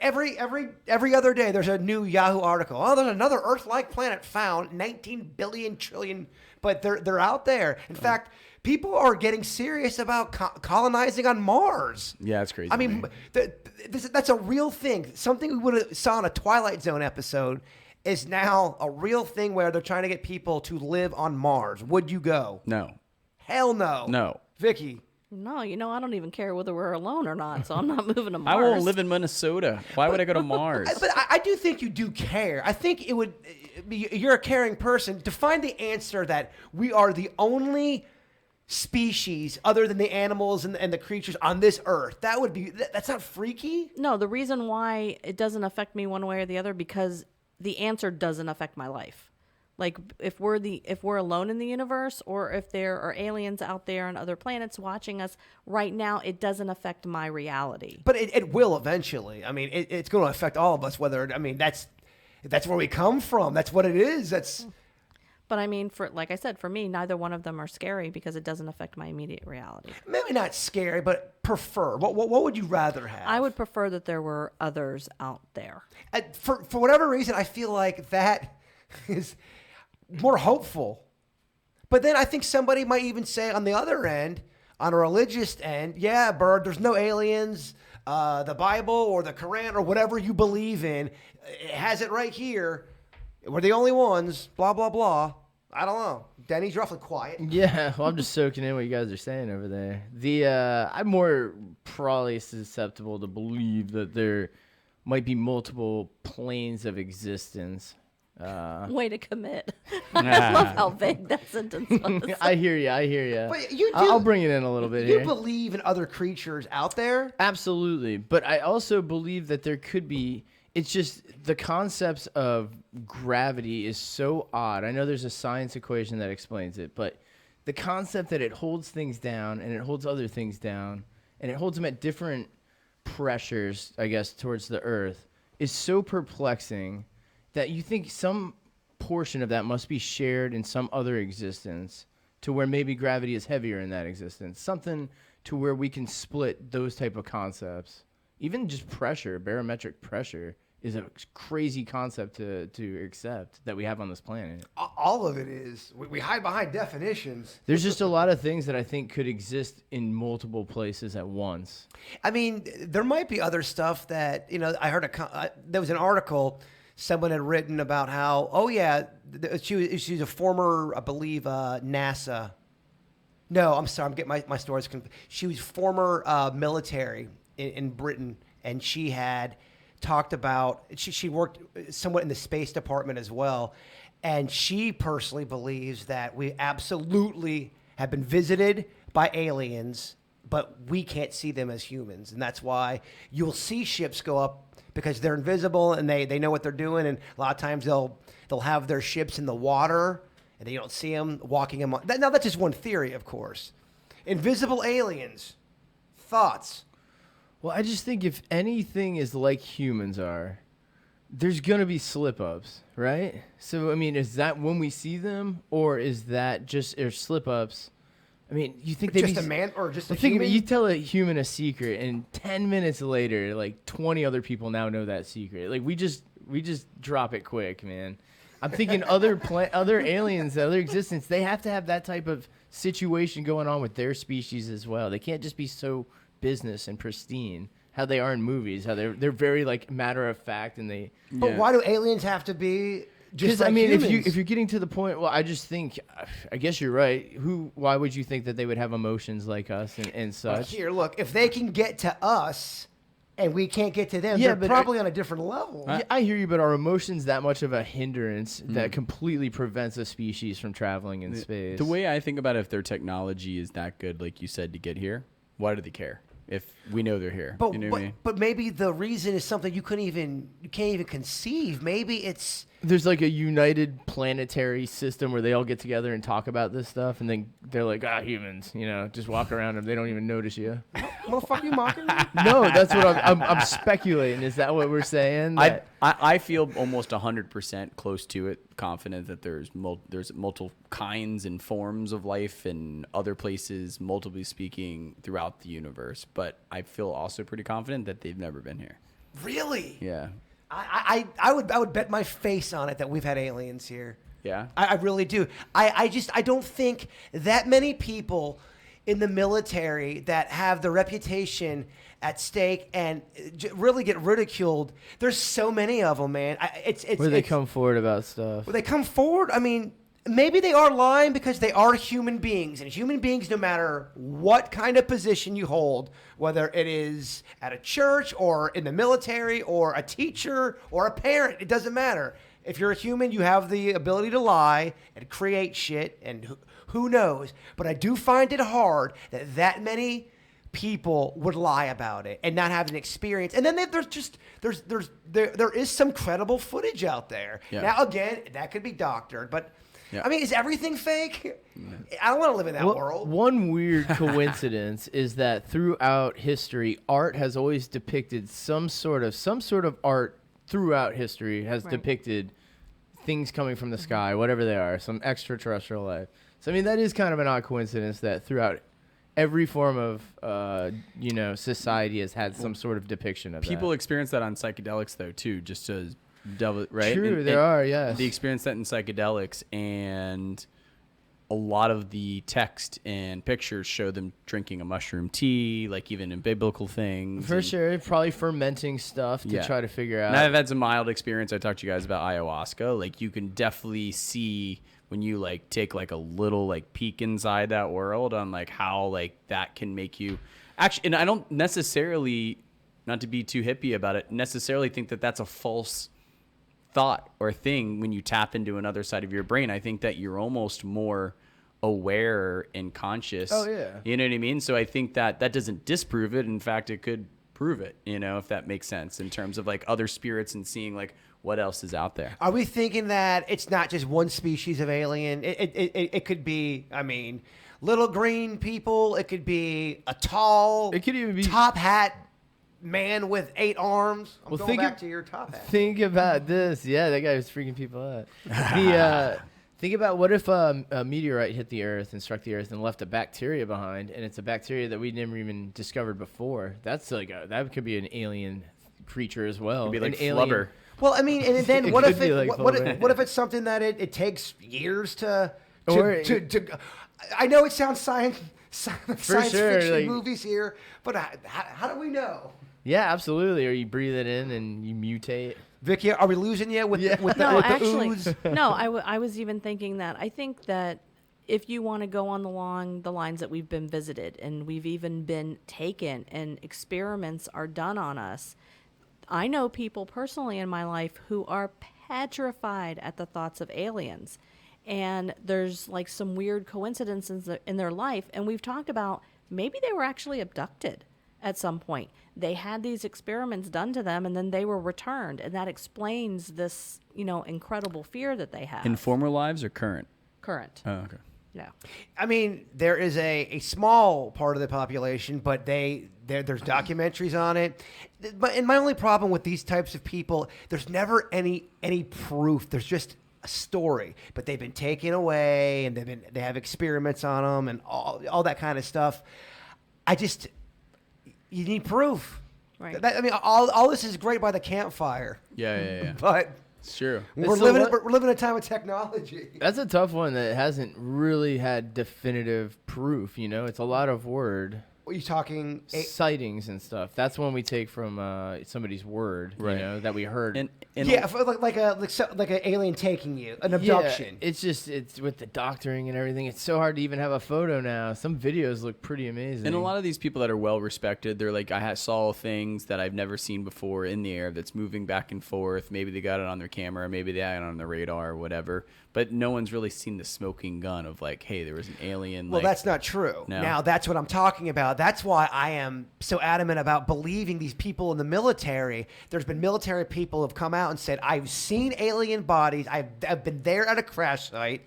every other day, there's a new Yahoo article. Oh, there's another Earth-like planet found, 19 billion trillion, but they're out there. In fact, people are getting serious about colonizing on Mars. Yeah, that's crazy. I mean, that's a real thing. Something we would have saw in a Twilight Zone episode is now a real thing where they're trying to get people to live on Mars. Would you go? No. Hell no. No. Vicky. No, I don't even care whether we're alone or not, so I'm not moving to I Mars. won't live in Minnesota. Why would I go to Mars? But I do think you do care. I think it would. You're a caring person. To find the answer that we are the only species other than the animals and the creatures on this earth, that's not freaky? No, the reason why it doesn't affect me one way or the other, because the answer doesn't affect my life. Like, if we're alone in the universe, or if there are aliens out there on other planets watching us right now, it doesn't affect my reality. But it will eventually. I mean, it's going to affect all of us. That's where we come from. That's what it is. But I mean, like I said, for me, neither one of them are scary because it doesn't affect my immediate reality. Maybe not scary, but prefer. What would you rather have? I would prefer that there were others out there. For whatever reason, I feel like that is more hopeful. But then I think somebody might even say on the other end, on a religious end, yeah, Bird, there's no aliens. The Bible or the Quran or whatever you believe in, it has it right here. We're the only ones, blah, blah, blah. I don't know. Denny's roughly quiet. Yeah, well, I'm just soaking in what you guys are saying over there. I'm more probably susceptible to believe that there might be multiple planes of existence. Way to commit. I love how vague that sentence was. I hear you. But you do, I'll bring it in a little bit you here. believe in other creatures out there? Absolutely. But I also believe that there could be, it's just the concepts of gravity is so odd. I know there's a science equation that explains it, but the concept that it holds things down and it holds other things down and it holds them at different pressures, I guess, towards the earth is so perplexing that you think some portion of that must be shared in some other existence to where maybe gravity is heavier in that existence. Something to where we can split those type of concepts. Even just pressure, barometric pressure, is a crazy concept to accept that we have on this planet. All of it is. We hide behind definitions. There's just a lot of things that I think could exist in multiple places at once. I mean, there might be other stuff that, I heard there was an article someone had written about how, she's a former, I believe, NASA No, I'm sorry. I'm getting my stories confused. She was former military in Britain, and she had talked about, she worked somewhat in the space department as well, and she personally believes that we absolutely have been visited by aliens, but we can't see them as humans, and that's why you'll see ships go up because they're invisible and they know what they're doing, and a lot of times they'll have their ships in the water and you don't see them walking them. Now that's just one theory, of course. Invisible aliens, thoughts? Well, I just think if anything is like humans are, there's gonna be slip-ups, right? So I mean, is that when we see them, or is that just slip-ups? I mean, you think Just a man or just a think human? you tell a human a secret, and 10 minutes later, like 20 other people now know that secret. Like we just drop it quick, man. I'm thinking other aliens, other existence, they have to have that type of situation going on with their species as well. They can't just be so business and pristine, how they are in movies, how they're very like matter of fact, and they. But why do aliens have to be just like I mean, humans? if you're getting to the point, well, I just think, I guess you're right. Why would you think that they would have emotions like us and such? Here, look, if they can get to us and we can't get to them, Yeah, they're but probably on a different level. Yeah, I hear you, but are emotions that much of a hindrance that completely prevents a species from traveling in space? The way I think about it, if their technology is that good, like you said, to get here, why do they care? If we know they're here, But, you know what I mean? but maybe the reason is something you can't even conceive. Maybe it's There's like a united planetary system where they all get together and talk about this stuff, and then they're like, humans, just walk around and they don't even notice you. motherfucker, you mocking me? No, that's what I'm speculating. Is that what we're saying? I feel almost 100% close to it, confident that there's multiple kinds and forms of life in other places, multiply speaking, throughout the universe. But I feel also pretty confident that they've never been here. Really? Yeah. I would bet my face on it that we've had aliens here. Yeah. I really do. I don't think that many people in the military that have the reputation at stake and really get ridiculed. There's so many of them, man. Where they come forward about stuff. Where they come forward. I mean, maybe they are lying because they are human beings, and human beings, no matter what kind of position you hold, whether it is at a church or in the military or a teacher or a parent, it doesn't matter. If you're a human, you have the ability to lie and create shit, and who knows? But I do find it hard that many people would lie about it and not have an experience. And then there is some credible footage out there. Yeah. Now, again, that could be doctored, but Yeah. I mean, is everything fake? I don't want to live in that world. One weird coincidence is that throughout history, art has always depicted some sort of art throughout history has depicted things coming from the sky, whatever they are, some extraterrestrial life. So I mean, that is kind of an odd coincidence that throughout every form of society has had some sort of depiction of People that. experience that on psychedelics, though, too, just to double, right? True, there are, yes. They experience that in psychedelics, and a lot of the text and pictures show them drinking a mushroom tea, like even in biblical things. For sure, probably fermenting stuff to try to figure out. And I've had some mild experience. I talked to you guys about ayahuasca. Like, you can definitely see when you like take like a little like peek inside that world on like how like that can make you actually. And I don't necessarily, not to be too hippie about it, necessarily think that that's a false thought or thing when you tap into another side of your brain. I think that you're almost more aware and conscious. Oh, yeah. You know what I mean? So I think that doesn't disprove it. In fact, it could prove it, if that makes sense in terms of like other spirits and seeing like what else is out there. Are we thinking that it's not just one species of alien? It could be, I mean, little green people. It could be a tall, It could even be top hat man with 8 arms. I'm going back to your top hat. Think about this. Yeah, that guy was freaking people out. Think about what if a meteorite hit the Earth and struck the Earth and left a bacteria behind, and it's a bacteria that we never even discovered before. That's like that could be an alien creature as well. It'd be like an alien. flubber. Well, I mean, and then It what could if be like what if it's something that it takes years to Or- I know it sounds science sure, fiction like- movies here, but how do we know? Yeah, absolutely. Or you breathe it in and you mutate. Vicky, are we losing you with Yeah. the, with the, No, with the actually, ooze? no. I was even thinking that. I think that if you want to go along the lines that we've been visited and we've even been taken and experiments are done on us, I know people personally in my life who are petrified at the thoughts of aliens. And there's like some weird coincidences in their life. And we've talked about maybe they were actually abducted at some point. They had these experiments done to them and then they were returned. And that explains this, incredible fear that they have. In former lives or current? Current. Oh, okay. Yeah. I mean, there is a small part of the population, but there's documentaries on it. And my only problem with these types of people, there's never any proof. There's just a story, but they've been taken away and they have experiments on them and all that kind of stuff. You need proof. Right. All this is great by the campfire. Yeah. But It's true. we're living in a time of technology. That's a tough one that hasn't really had definitive proof. It's a lot of word. Are you talking? Sightings and stuff. That's one we take from somebody's word, Right. that we heard. And Yeah, like an alien taking you, an abduction. Yeah, it's with the doctoring and everything. It's so hard to even have a photo now. Some videos look pretty amazing. And a lot of these people that are well respected, they're like, saw things that I've never seen before in the air that's moving back and forth. Maybe they got it on their camera, maybe they had it on their radar or whatever. But no one's really seen the smoking gun of like, hey, there was an alien. Well, that's not true. No. Now, that's what I'm talking about. That's why I am so adamant about believing these people in the military. There's been military people who have come out and said, I've seen alien bodies. I've been there at a crash site.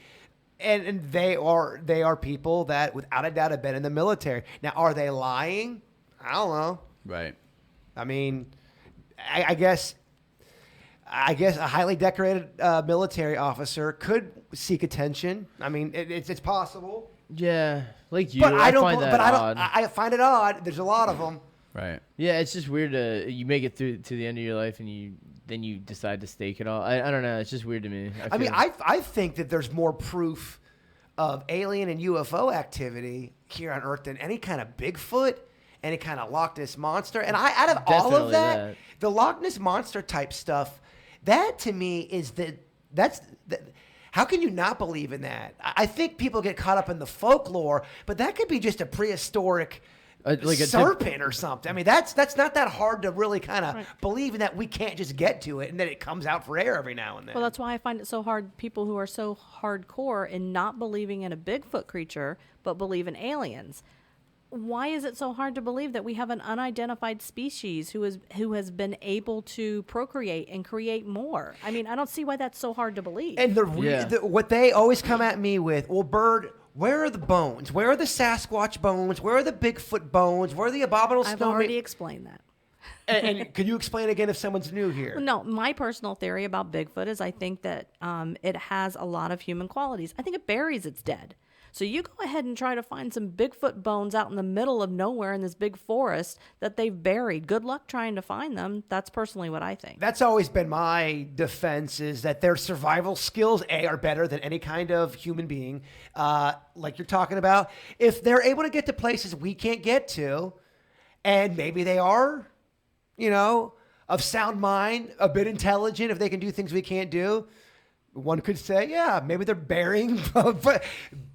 And they are people that, without a doubt, have been in the military. Now, are they lying? I don't know. Right. I mean, I guess a highly decorated military officer could seek attention. I mean, it's possible. Yeah, like you. But I don't. find that But odd. I find it odd. There's a lot of them. Right. Yeah, it's just weird you make it through to the end of your life and then you decide to stake it all. I don't know. It's just weird to me. I think that there's more proof of alien and UFO activity here on Earth than any kind of Bigfoot, any kind of Loch Ness monster. And out of all of Definitely that, the Loch Ness monster type stuff, that to me is how can you not believe in that? I think people get caught up in the folklore, but that could be just a prehistoric like a serpent or something. I mean, that's not that hard to really kind of believe in, that we can't just get to it and that it comes out for air every now and then. Well, that's why I find it so hard, people who are so hardcore in not believing in a Bigfoot creature, but believe in aliens. Why is it so hard to believe that we have an unidentified species who has been able to procreate and create more? I mean, I don't see why that's so hard to believe. And what they always come at me with, well, Bird, where are the bones? Where are the Sasquatch bones? Where are the Bigfoot bones? Where are the abominable I've snowmen? already explained that. and can you explain again if someone's new here? No, my personal theory about Bigfoot is I think that it has a lot of human qualities. I think it buries its dead. So you go ahead and try to find some Bigfoot bones out in the middle of nowhere in this big forest that they've buried. Good luck trying to find them. That's personally what I think. That's always been my defense, is that their survival skills, are better than any kind of human being, like you're talking about. If they're able to get to places we can't get to, and maybe they are, of sound mind, a bit intelligent, if they can do things we can't do, one could say, yeah, maybe they're burying. But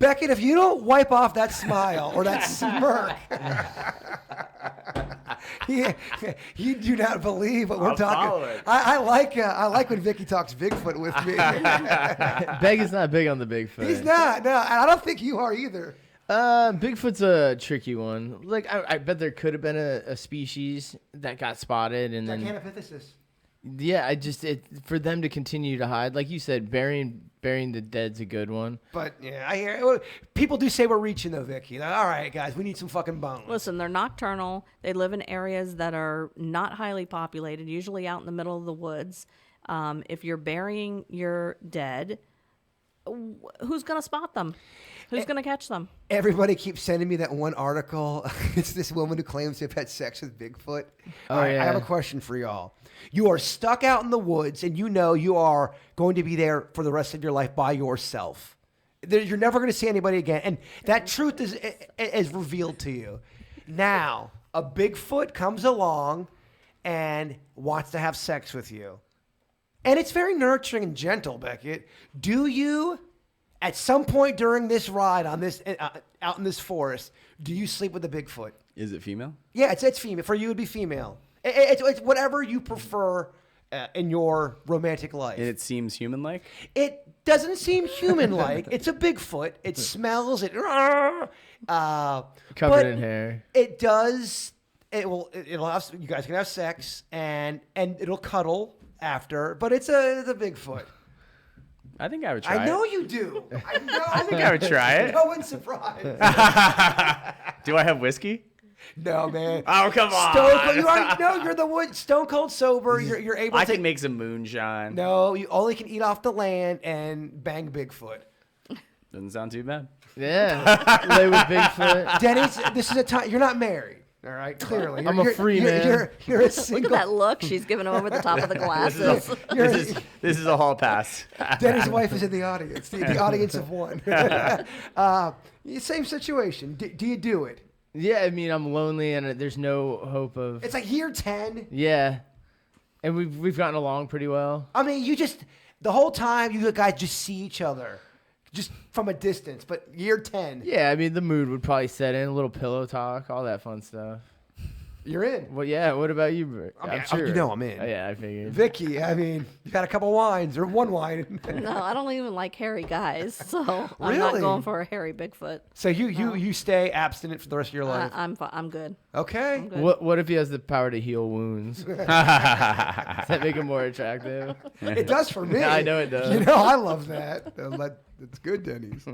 Beckett, if you don't wipe off that smile or that smirk, you do not believe what we're talking. I like when Vicky talks Bigfoot with me. Beg is not big on the Bigfoot. He's not. No, and I don't think you are either. Bigfoot's a tricky one. Like I bet there could have been a species that got spotted and then. Gigantopithecis. Yeah, for them to continue to hide, like you said, burying the dead's a good one. But yeah, I hear people do say we're reaching though, Vicky. Like, all right, guys, we need some fucking bones. Listen, they're nocturnal. They live in areas that are not highly populated, usually out in the middle of the woods. If you're burying your dead, who's going to spot them? Who's going to catch them? Everybody keeps sending me that one article. It's this woman who claims to have had sex with Bigfoot. Oh, All right, yeah. I have a question for y'all. You are stuck out in the woods, and you are going to be there for the rest of your life by yourself. You're never going to see anybody again. And that truth is revealed to you. Now, a Bigfoot comes along and wants to have sex with you. And it's very nurturing and gentle, Beckett. Do you At some point during this ride on this out in this forest, do you sleep with a Bigfoot? Is it female? Yeah, it's female. For you, it'd be female. It's whatever you prefer in your romantic life. And it seems human-like? It doesn't seem human-like. It's a Bigfoot. It smells. Covered but in hair. It does. It'll have. You guys can have sex and it'll cuddle after. But it's a Bigfoot. I think I would try it. I know you do. I know. I think I would try it. No one's surprised. Do I have whiskey? No, man. Oh, come on. Stone Cold, you already know you're the one. Stone cold sober. You're able I to. can make some moonshine. No, you only can eat off the land and bang Bigfoot. Doesn't sound too bad. Yeah. Lay with Bigfoot. Dennis, this is a time you're not married. All right, clearly. I'm a free man. You're a Look single. at that look she's giving him over the top of the glasses. This is a hall pass. Dennis' wife is in the audience. The audience of one. Same situation. Do you do it? Yeah, I mean, I'm lonely and there's no hope of. It's like year 10. Yeah. And we've gotten along pretty well. I mean, the whole time you guys just see each other, just from a distance. But year 10, Yeah, I mean, the mood would probably set in, a little pillow talk, all that fun stuff. you're in. Well, yeah, what about you, Bert? I mean, I'm sure. you know I'm in. Oh, yeah, I figured. Vicky, I mean, you had a couple wines or one wine. No, I don't even like hairy guys, so I'm Really? not going for a hairy Bigfoot. So you stay abstinent for the rest of your life. I'm good. Okay. Good. What if he has the power to heal wounds? Does that make him more attractive? It does for me. I know it does. You know, I love that. It's good, Denny's.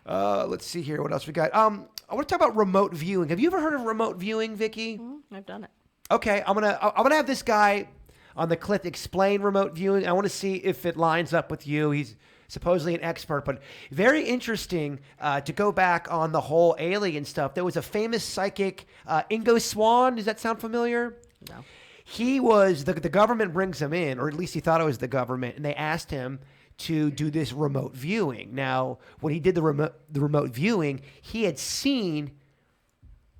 Let's see here. What else we got? I want to talk about remote viewing. Have you ever heard of remote viewing, Vicky? I've done it. Okay, I'm gonna have this guy on the clip explain remote viewing. I want to see if it lines up with you. He's supposedly an expert, but very interesting to go back on the whole alien stuff. There was a famous psychic, Ingo Swann. Does that sound familiar? No. He was the government brings him in, or at least he thought it was the government, and they asked him to do this remote viewing. Now, when he did the remote viewing, he had seen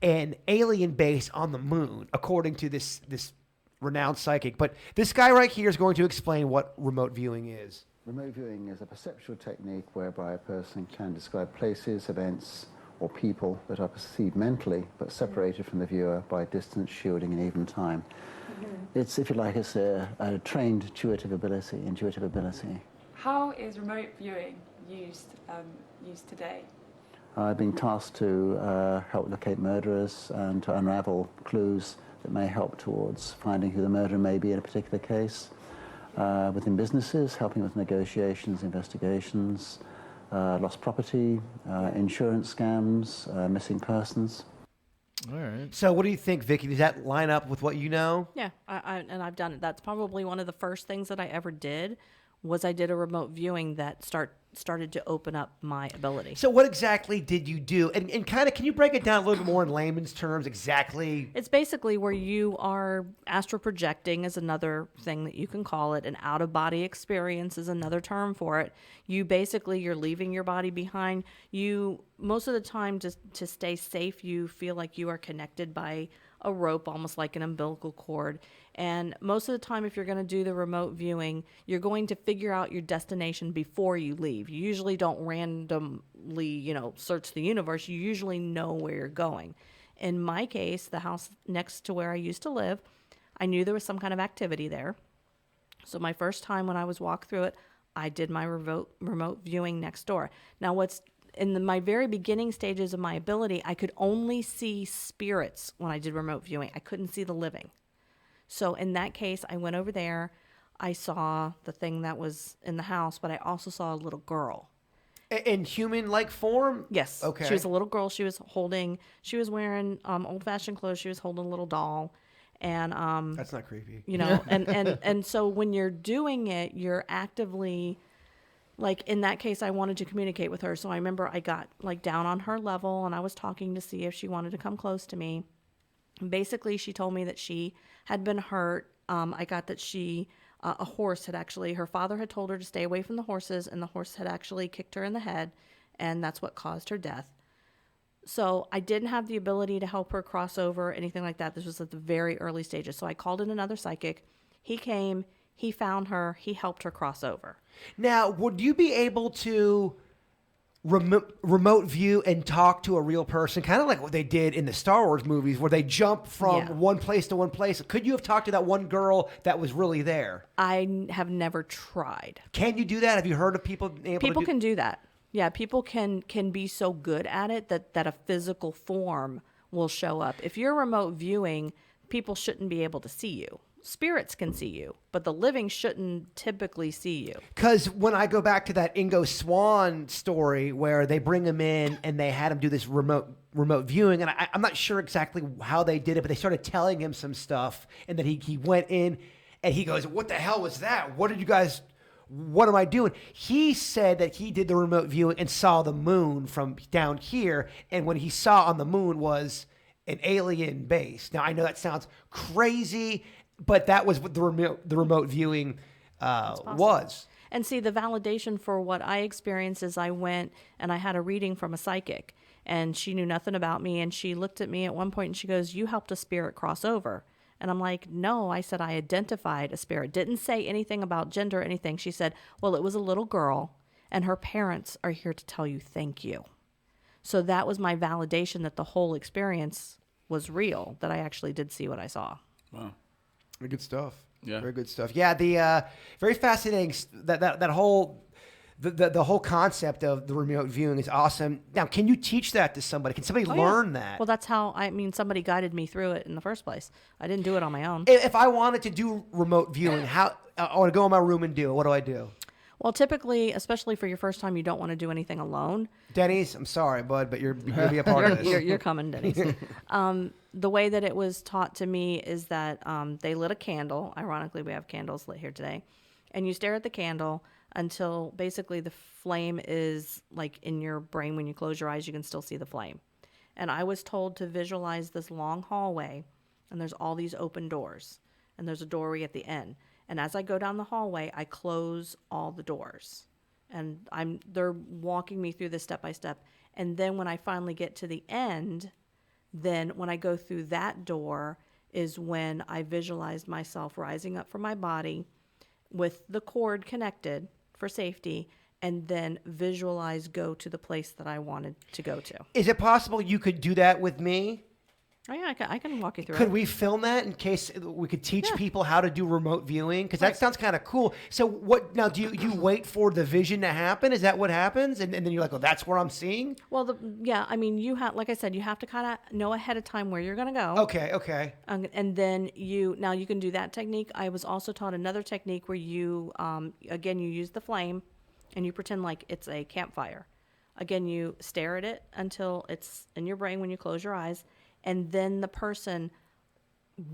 an alien base on the moon, according to this renowned psychic. But this guy right here is going to explain what remote viewing is. Remote viewing is a perceptual technique whereby a person can describe places, events, or people that are perceived mentally, but separated from the viewer by distance, shielding, and even time. It's, if you like, it's a trained intuitive ability. How is remote viewing used today? I've been tasked to help locate murderers and to unravel clues that may help towards finding who the murderer may be in a particular case. Within businesses, helping with negotiations, investigations, lost property, insurance scams, missing persons. All right. So what do you think, Vicky? Does that line up with what you know? Yeah, and I've done it. That's probably one of the first things that I ever did. Was I did a remote viewing that started to open up my ability. So what exactly did you do? And kind of, can you break it down a little bit more in layman's terms exactly? It's basically where you are astral projecting is another thing that you can call it. An out-of-body experience is another term for it. You're leaving your body behind. Most of the time, to stay safe, you feel like you are connected by a rope, almost like an umbilical cord. And most of the time, if you're going to do the remote viewing, you're going to figure out your destination before you leave. You usually don't randomly, search the universe. You usually know where you're going. In my case, the house next to where I used to live, I knew there was some kind of activity there. So my first time when I was walked through it, I did my remote viewing next door. Now, what's in my very beginning stages of my ability, I could only see spirits when I did remote viewing. I couldn't see the living. So in that case, I went over there. I saw the thing that was in the house, but I also saw a little girl. In human-like form? Yes. Okay. She was a little girl. She was wearing old-fashioned clothes. She was holding a little doll. And That's not creepy. and so when you're doing it, you're actively, like in that case, I wanted to communicate with her. So I remember I got like down on her level and I was talking to see if she wanted to come close to me. And basically, she told me that she had been hurt. I got that a horse had actually, her father had told her to stay away from the horses, and the horse had actually kicked her in the head, and that's what caused her death. So I didn't have the ability to help her cross over, anything like that. This was at the very early stages. So I called in another psychic. He came, he found her, he helped her cross over. Now, would you be able to remote view and talk to a real person, kind of like what they did in the Star Wars movies, where they jump from one place to one place? Could you have talked to that one girl that was really there? I have never tried. Can you do that? Have you heard of people able People to can do that. Yeah, people can be so good at it that a physical form will show up. If you're remote viewing, people shouldn't be able to see you. Spirits can see you, but the living shouldn't typically see you. Because when I go back to that Ingo Swann story where they bring him in and they had him do this remote viewing, and I'm not sure exactly how they did it, but they started telling him some stuff, and then he went in and he goes, "What the hell was that? What am I doing?" He said that he did the remote viewing and saw the moon from down here, and what he saw on the moon was an alien base. Now, I know that sounds crazy, but that was what the remote viewing was. And see, the validation for what I experienced is I went and I had a reading from a psychic, and she knew nothing about me, and she looked at me at one point and she goes, "You helped a spirit cross over." And I'm like, "No," I said, "I identified a spirit." Didn't say anything about gender or anything. She said, "Well, it was a little girl, and her parents are here to tell you thank you." So that was my validation that the whole experience was real, that I actually did see what I saw. Wow. Very good stuff. Yeah. Very good stuff. Yeah, the very fascinating, that whole, the whole concept of the remote viewing is awesome. Now, can you teach that to somebody? Can somebody learn that? Well, that's how, somebody guided me through it in the first place. I didn't do it on my own. If I wanted to do remote viewing, I want to go in my room and do it. What do I do? Well, typically, especially for your first time, you don't want to do anything alone. Denny's, I'm sorry, bud, but you're going to be a part of this. You're coming, Denny's. The way that it was taught to me is that they lit a candle. Ironically, we have candles lit here today. And you stare at the candle until basically the flame is like in your brain. When you close your eyes, you can still see the flame. And I was told to visualize this long hallway, and there's all these open doors, and there's a doorway at the end. And as I go down the hallway, I close all the doors. And they're walking me through this step by step. And then when I finally get to the end, then when I go through that door is when I visualized myself rising up from my body with the cord connected for safety, and then visualize go to the place that I wanted to go to. Is it possible you could do that with me? Oh, yeah, I can walk you through it. Could we film that in case we could teach people how to do remote viewing? Because that sounds kind of cool. So what now? Do you wait for the vision to happen? Is that what happens? And then you're like, "Oh, that's where I'm seeing." Well, you have, like I said, you have to kind of know ahead of time where you're going to go. Okay. And then you can do that technique. I was also taught another technique where you, again, you use the flame and you pretend like it's a campfire. Again, you stare at it until it's in your brain when you close your eyes. And then the person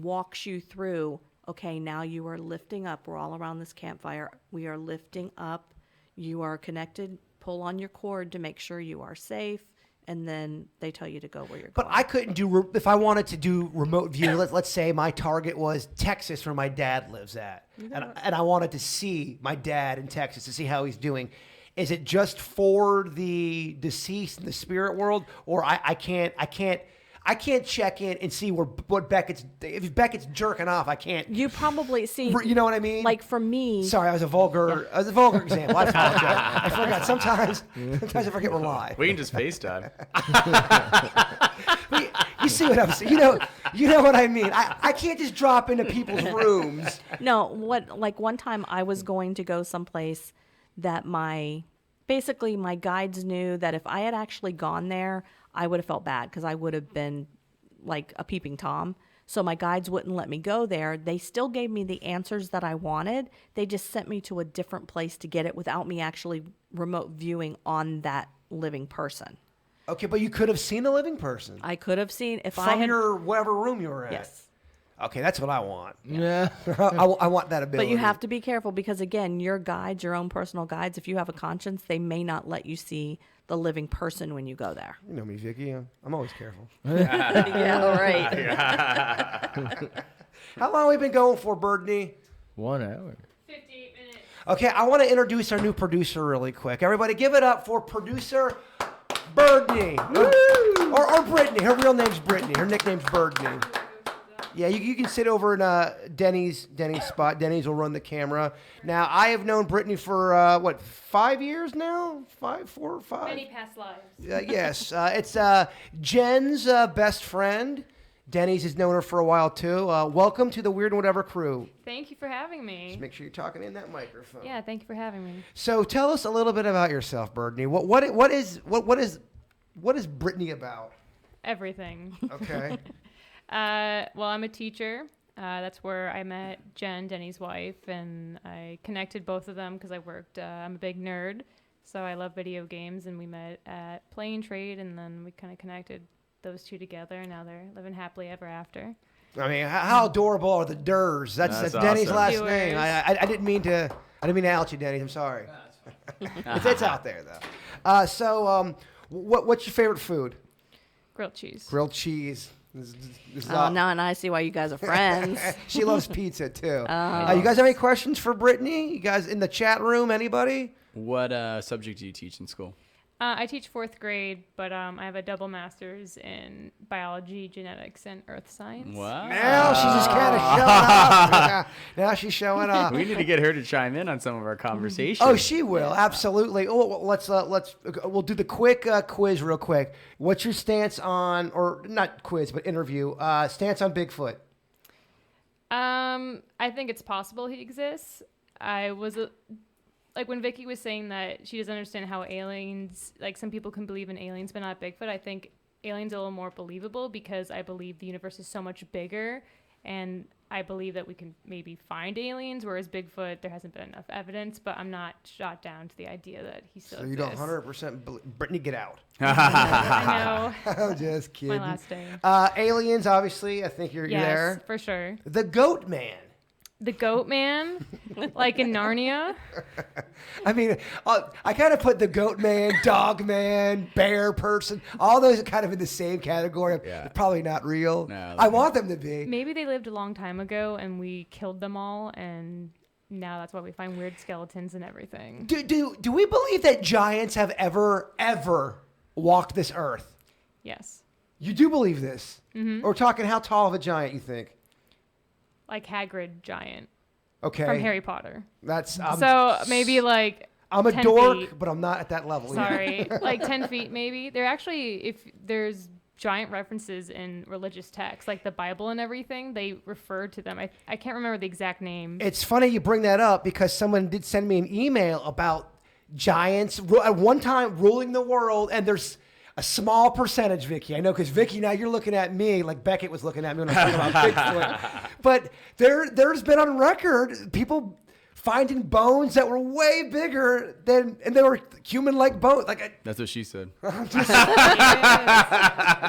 walks you through, okay, now you are lifting up. We're all around this campfire. We are lifting up. You are connected. Pull on your cord to make sure you are safe. And then they tell you to go where you're going. But I couldn't do, if I wanted to do remote view, let's say my target was Texas, where my dad lives at. And I wanted to see my dad in Texas to see how he's doing. Is it just for the deceased in the spirit world? Or I can't check in and see what Beckett's, if Beckett's jerking off, I can't. You probably see. You know what I mean? Like for me. Sorry, I was a vulgar example. I apologize. I forgot. Sometimes I forget we're live. We can just FaceTime. You see what I'm saying? You know what I mean? I can't just drop into people's rooms. No, like one time I was going to go someplace that my guides knew that if I had actually gone there, I would have felt bad because I would have been like a peeping Tom. So my guides wouldn't let me go there. They still gave me the answers that I wanted. They just sent me to a different place to get it without me actually remote viewing on that living person. Okay, but you could have seen the living person. I could have seen if from I had your whatever room you were at. Yes. Okay, that's what I want. Yeah. I want that ability. But you have to be careful because, again, your guides, your own personal guides, if you have a conscience, they may not let you see the living person when you go there. You know me, Vicky. I'm always careful. Yeah, right. How long have we been going for, Birdney? 1 hour. 58 minutes. Okay, I want to introduce our new producer really quick. Everybody give it up for producer Birdney. Or Brittany. Her real name's Brittany. Her nickname's Birdney. Yeah, you can sit over in Denny's spot. Denny's will run the camera. Now, I have known Brittany for, 5 years now? 4 or 5? Many past lives. Yes. It's Jen's best friend. Denny's has known her for a while, too. Welcome to the Weird and Whatever crew. Thank you for having me. Just make sure you're talking in that microphone. Yeah, thank you for having me. So tell us a little bit about yourself, Brittany. What is Brittany about? Everything. Okay. Well, I'm a teacher. That's where I met Jen, Denny's wife, and I connected both of them because I'm a big nerd, so I love video games, and we met at Play and Trade, and then we kind of connected those two together, and now they're living happily ever after. I mean, how adorable are the Durs? That's Denny's awesome. last Durs. name. I didn't mean to out you, Denny's. I'm sorry. It's out there though. So what's your favorite food? Grilled cheese. Grilled cheese. This is Oh, now and I see why you guys are friends. She loves pizza too. You guys have any questions for Brittany? You guys in the chat room? Anybody? What subject do you teach in school? I teach 4th grade, but I have a double master's in biology, genetics, and earth science. Wow. Now she's just kind of showing up. Now she's showing up. We need to get her to chime in on some of our conversations. Oh, she will absolutely. Oh, well, we'll do the quick quiz real quick. What's your stance on, or not quiz, but interview stance on Bigfoot? I think it's possible he exists. Like when Vicky was saying that she doesn't understand how aliens, like some people can believe in aliens but not Bigfoot, I think aliens are a little more believable because I believe the universe is so much bigger, and I believe that we can maybe find aliens, whereas Bigfoot, there hasn't been enough evidence, but I'm not shot down to the idea that he still So you exists. don't 100% Brittany, get out. I know. I'm just kidding. My last day. Aliens, obviously, I think you're Yes, there. for sure. The Goat Man. The Goat Man, like in Narnia. I mean, I kind of put the Goat Man, Dog Man, Bear Person, all those are kind of in the same category. Yeah. Probably not real. No, I want them to be. Maybe they lived a long time ago and we killed them all, and now that's why we find weird skeletons and everything. Do we believe that giants have ever walked this earth? Yes. You do believe this? Mm-hmm. We're talking how tall of a giant you think? Like Hagrid giant Okay. from Harry Potter. That's So maybe like I'm a 10 dork, feet. but I'm not at that level. yet. Sorry, like 10 feet maybe. They're actually, if there's giant references in religious texts, like the Bible and everything, they refer to them. I can't remember the exact name. It's funny you bring that up because someone did send me an email about giants at one time ruling the world, and there's a small percentage, Vicky. I know, because Vicky, now you're looking at me like Beckett was looking at me when I was talking about Bigfoot. But there's been on record people finding bones that were way bigger than, and they were human-like bones. That's what she said. Yes.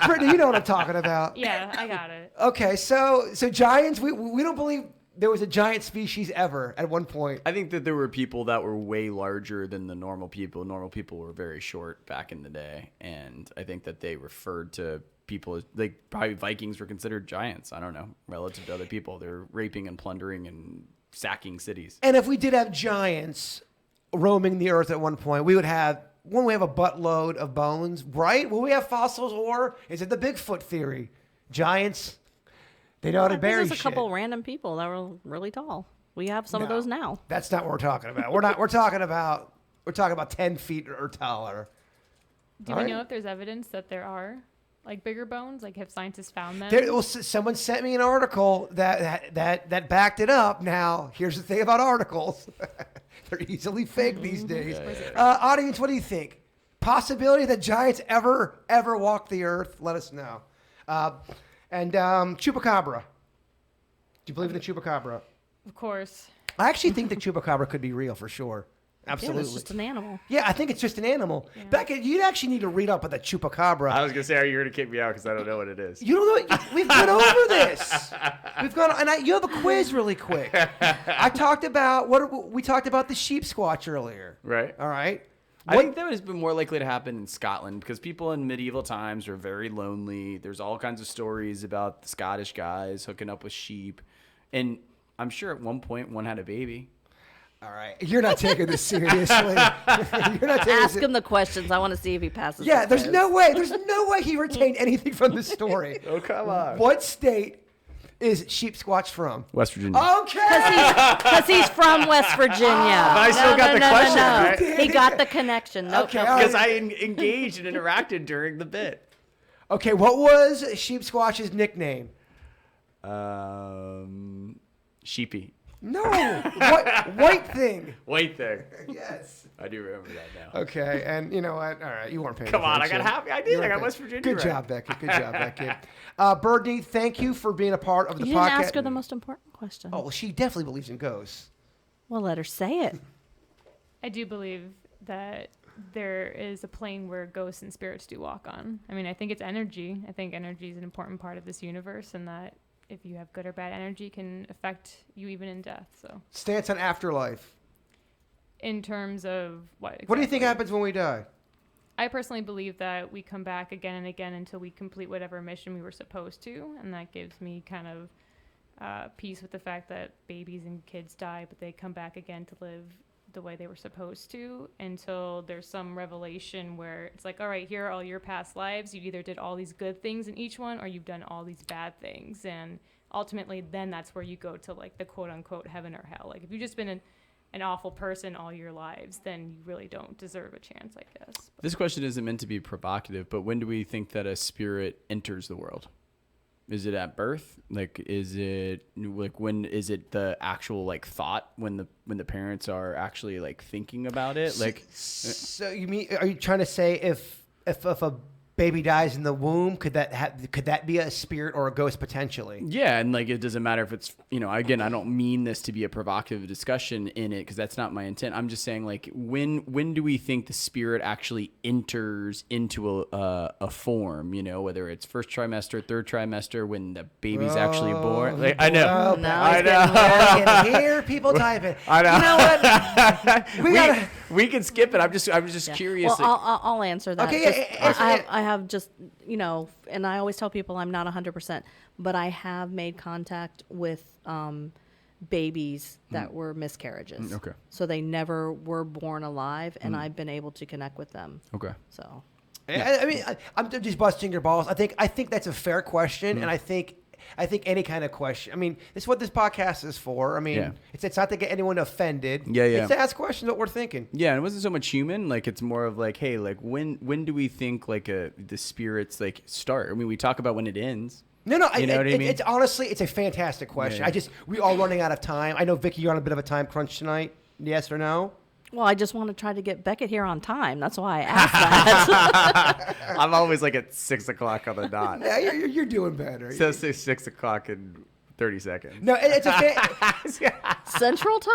Brittany, you know what I'm talking about. Yeah, I got it. Okay, so giants, we don't believe there was a giant species ever at one point. I think that there were people that were way larger than the normal people. Normal people were very short back in the day, and I think that they referred to people as, like, probably Vikings were considered giants. I don't know, relative to other people. They're raping and plundering and sacking cities. And if we did have giants roaming the earth at one point, we would have, when we have a buttload of bones, right? Will we have fossils, or is it the Bigfoot theory? Giants, they know how to bury There's a shit. couple random people that were really tall. We have some of No. those now. That's not what we're talking about. We're talking about 10 feet or taller. Do All we right. know if there's evidence that there are like bigger bones? Like have scientists found them? Someone sent me an article that backed it up. Now, here's the thing about articles. They're easily fake these days. Audience, what do you think? Possibility that giants ever walk the earth? Let us know. And Chupacabra. Do you believe in the Chupacabra? Of course. I actually think the Chupacabra could be real for sure. Yeah, Absolutely. it's just an animal. Yeah, I think it's just an animal. Yeah. Beckett, you'd actually need to read up on the Chupacabra. was gonna say, are you gonna kick me out because I don't know what it is? You don't know. We've been over this. We've gone, and you have a quiz really quick. I talked about we talked about the sheep squatch earlier. Right. All right. I think that would be more likely to happen in Scotland because people in medieval times were very lonely. There's all kinds of stories about the Scottish guys hooking up with sheep. And I'm sure at one point one had a baby. All right. You're not taking this seriously. You're not taking Ask this. him the questions. I want to see if he passes. Yeah. the There's quiz. no way. There's no way he retained anything from the story. Oh, come on. What state is Sheep Squatch from? West Virginia. Okay. Because he's from West Virginia. But I still got the question, right? He got the connection. Nope, Okay, nope. all right. Because I engaged and interacted during the bit. Okay, what was Sheep Squatch's nickname? Sheepy. No, white thing. White thing. Yes. I do remember that now. Okay, and you know what? All right, you weren't paying Come on, I attention. got happy. I did. I got West Virginia. Good right. job, Becky. Good job, Becky. Birdie, thank you for being a part of the You podcast. didn't ask her the most important question. Oh, well, she definitely believes in ghosts. Well, let her say it. I do believe that there is a plane where ghosts and spirits do walk on. I mean, I think it's energy. I think energy is an important part of this universe, and that if you have good or bad energy can affect you even in death. So Stance on afterlife. in terms of what What do you think exactly? happens when we die? I personally believe that we come back again and again until we complete whatever mission we were supposed to, and that gives me kind of peace with the fact that babies and kids die, but they come back again to live the way they were supposed to until there's some revelation where it's like, all right, here are all your past lives. You either did all these good things in each one or you've done all these bad things. And ultimately, then that's where you go to like the quote unquote heaven or hell. Like if you've just been an awful person all your lives, then you really don't deserve a chance, I guess. But This question isn't meant to be provocative, but when do we think that a spirit enters the world? Is it at birth? Like, is it like when is it the actual like thought when the parents are actually like thinking about it? Like, So you mean, are you trying to say if a baby dies in the womb, could that be a spirit or a ghost potentially? yeah, and like it doesn't matter if it's, you know, again, I don't mean this to be a provocative discussion in it because that's not my intent. I'm just saying like when do we think the spirit actually enters into a form, you know, whether it's first trimester, third trimester, when the baby's actually born. Like, I know. I can hear people typing. I know. You know what? We can skip it. I'm just curious. Well, I'll answer that. Okay, Just- yeah, I have just, you know, and I always tell people I'm not 100%, but I have made contact with babies that were miscarriages. Okay. So they never were born alive, and I've been able to connect with them. Okay. So I mean, I'm just busting your balls. I think that's a fair question, and I think any kind of question. I mean, this is what this podcast is for. I mean, Yeah. it's not to get anyone offended. Yeah, yeah. It's to ask questions what we're thinking. Yeah, and it wasn't so much human. Like it's more of like, hey, like when do we think like the spirits like start? I mean, we talk about when it ends. No, You know what I mean? It's honestly, it's a fantastic question. Yeah. We are running out of time. I know, Vicky, you're on a bit of a time crunch tonight. Yes or no? well, I just want to try to get Beckett here on time. That's why I asked that. I'm always like at 6 o'clock on the dot. Yeah, you're doing better. So say 6 o'clock in 30 seconds. No, it's a Central time?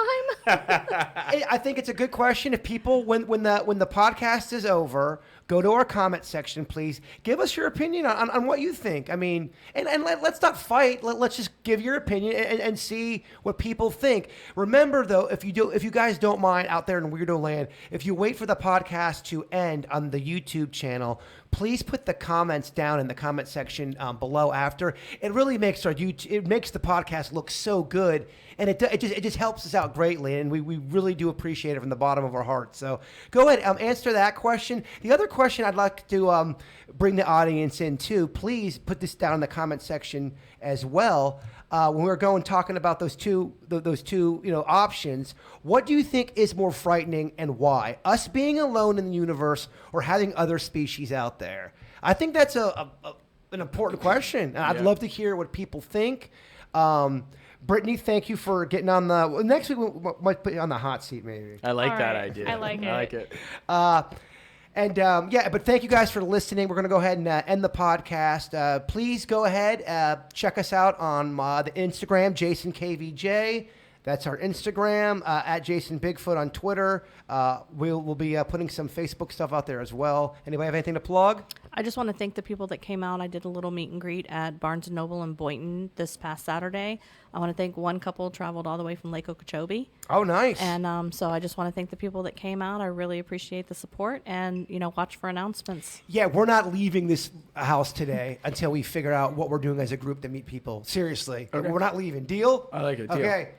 I think it's a good question. If people, when the podcast is over, go to our comment section, please. Give us your opinion on what you think. I mean, and let's not fight. Let's just give your opinion and see what people think. Remember, though, if you guys don't mind out there in Weirdo Land, if you wait for the podcast to end on the YouTube channel, please put the comments down in the comment section below after. It really makes it makes the podcast look so good, and it just helps us out greatly, and we really do appreciate it from the bottom of our hearts. So go ahead, answer that question. The other question I'd like to bring the audience in too. Please put this down in the comment section as well. When we're talking about those two options, what do you think is more frightening and why? Us being alone in the universe or having other species out there? I think that's an important question, and I'd love to hear what people think. Brittany, thank you for getting on the next week. We might put you on the hot seat, maybe. I like All that right. idea. I like it. But thank you guys for listening. We're going to go ahead and end the podcast. Please go ahead, check us out on the Instagram, JasonKVJ. That's our Instagram, at Jason Bigfoot on Twitter. We'll be putting some Facebook stuff out there as well. Anybody have anything to plug? I just want to thank the people that came out. I did a little meet and greet at Barnes & Noble in Boynton this past Saturday. I want to thank one couple traveled all the way from Lake Okeechobee. Oh, nice. And so I just want to thank the people that came out. I really appreciate the support, and, watch for announcements. Yeah, we're not leaving this house today until we figure out what we're doing as a group to meet people. Seriously. Okay. We're not leaving. Deal? I like it. Deal. Okay.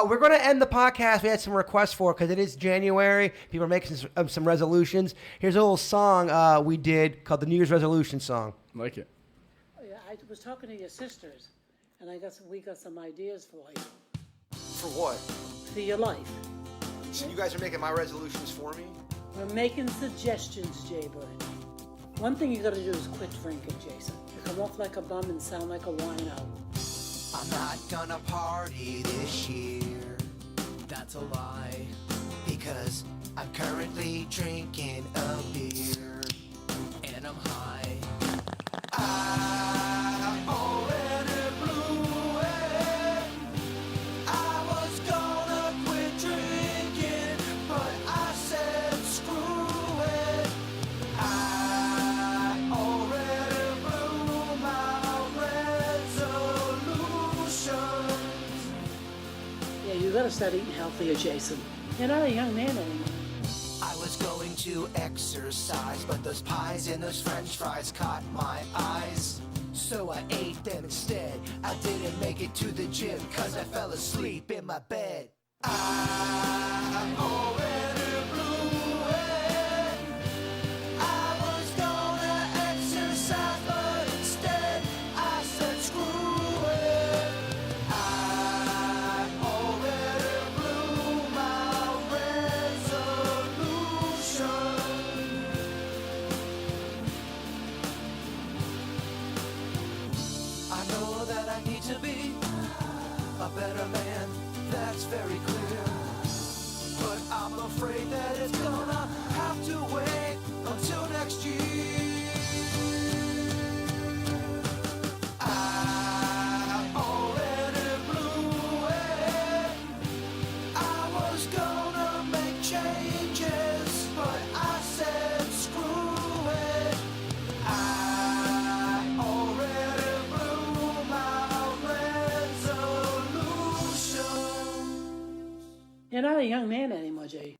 We're going to end the podcast. We had some requests for it because it is January. People are making some resolutions. Here's a little song we did called the New Year's Resolution song. I like it. I was talking to your sisters, And we got some ideas for you. For what? For your life. So you guys are making my resolutions for me? We're making suggestions, Jaybird. One thing you gotta do is quit drinking, Jason. You come off like a bum and sound like a wino. I'm not gonna party this year. That's a lie. Because I'm currently drinking a beer. And I'm high. I already blew it. I was gonna quit drinking, but I said screw it. I already blew my resolutions. Yeah, you gotta start eating healthier, Jason. You're not a young man anymore. I was going to exercise, but those pies and those french fries caught my eyes. So I ate them instead. I didn't make it to the gym cause I fell asleep in my bed. I already blew it. I was gonna exercise, but instead I said screw it. I already blew my resolution. I know that I need to be a better man, that's very clear. But I'm afraid that it's gonna have to wait until next year. I already blew it. I was gonna make changes, but I said screw it. I already blew my resolution. You're not a young man anymore, Jay.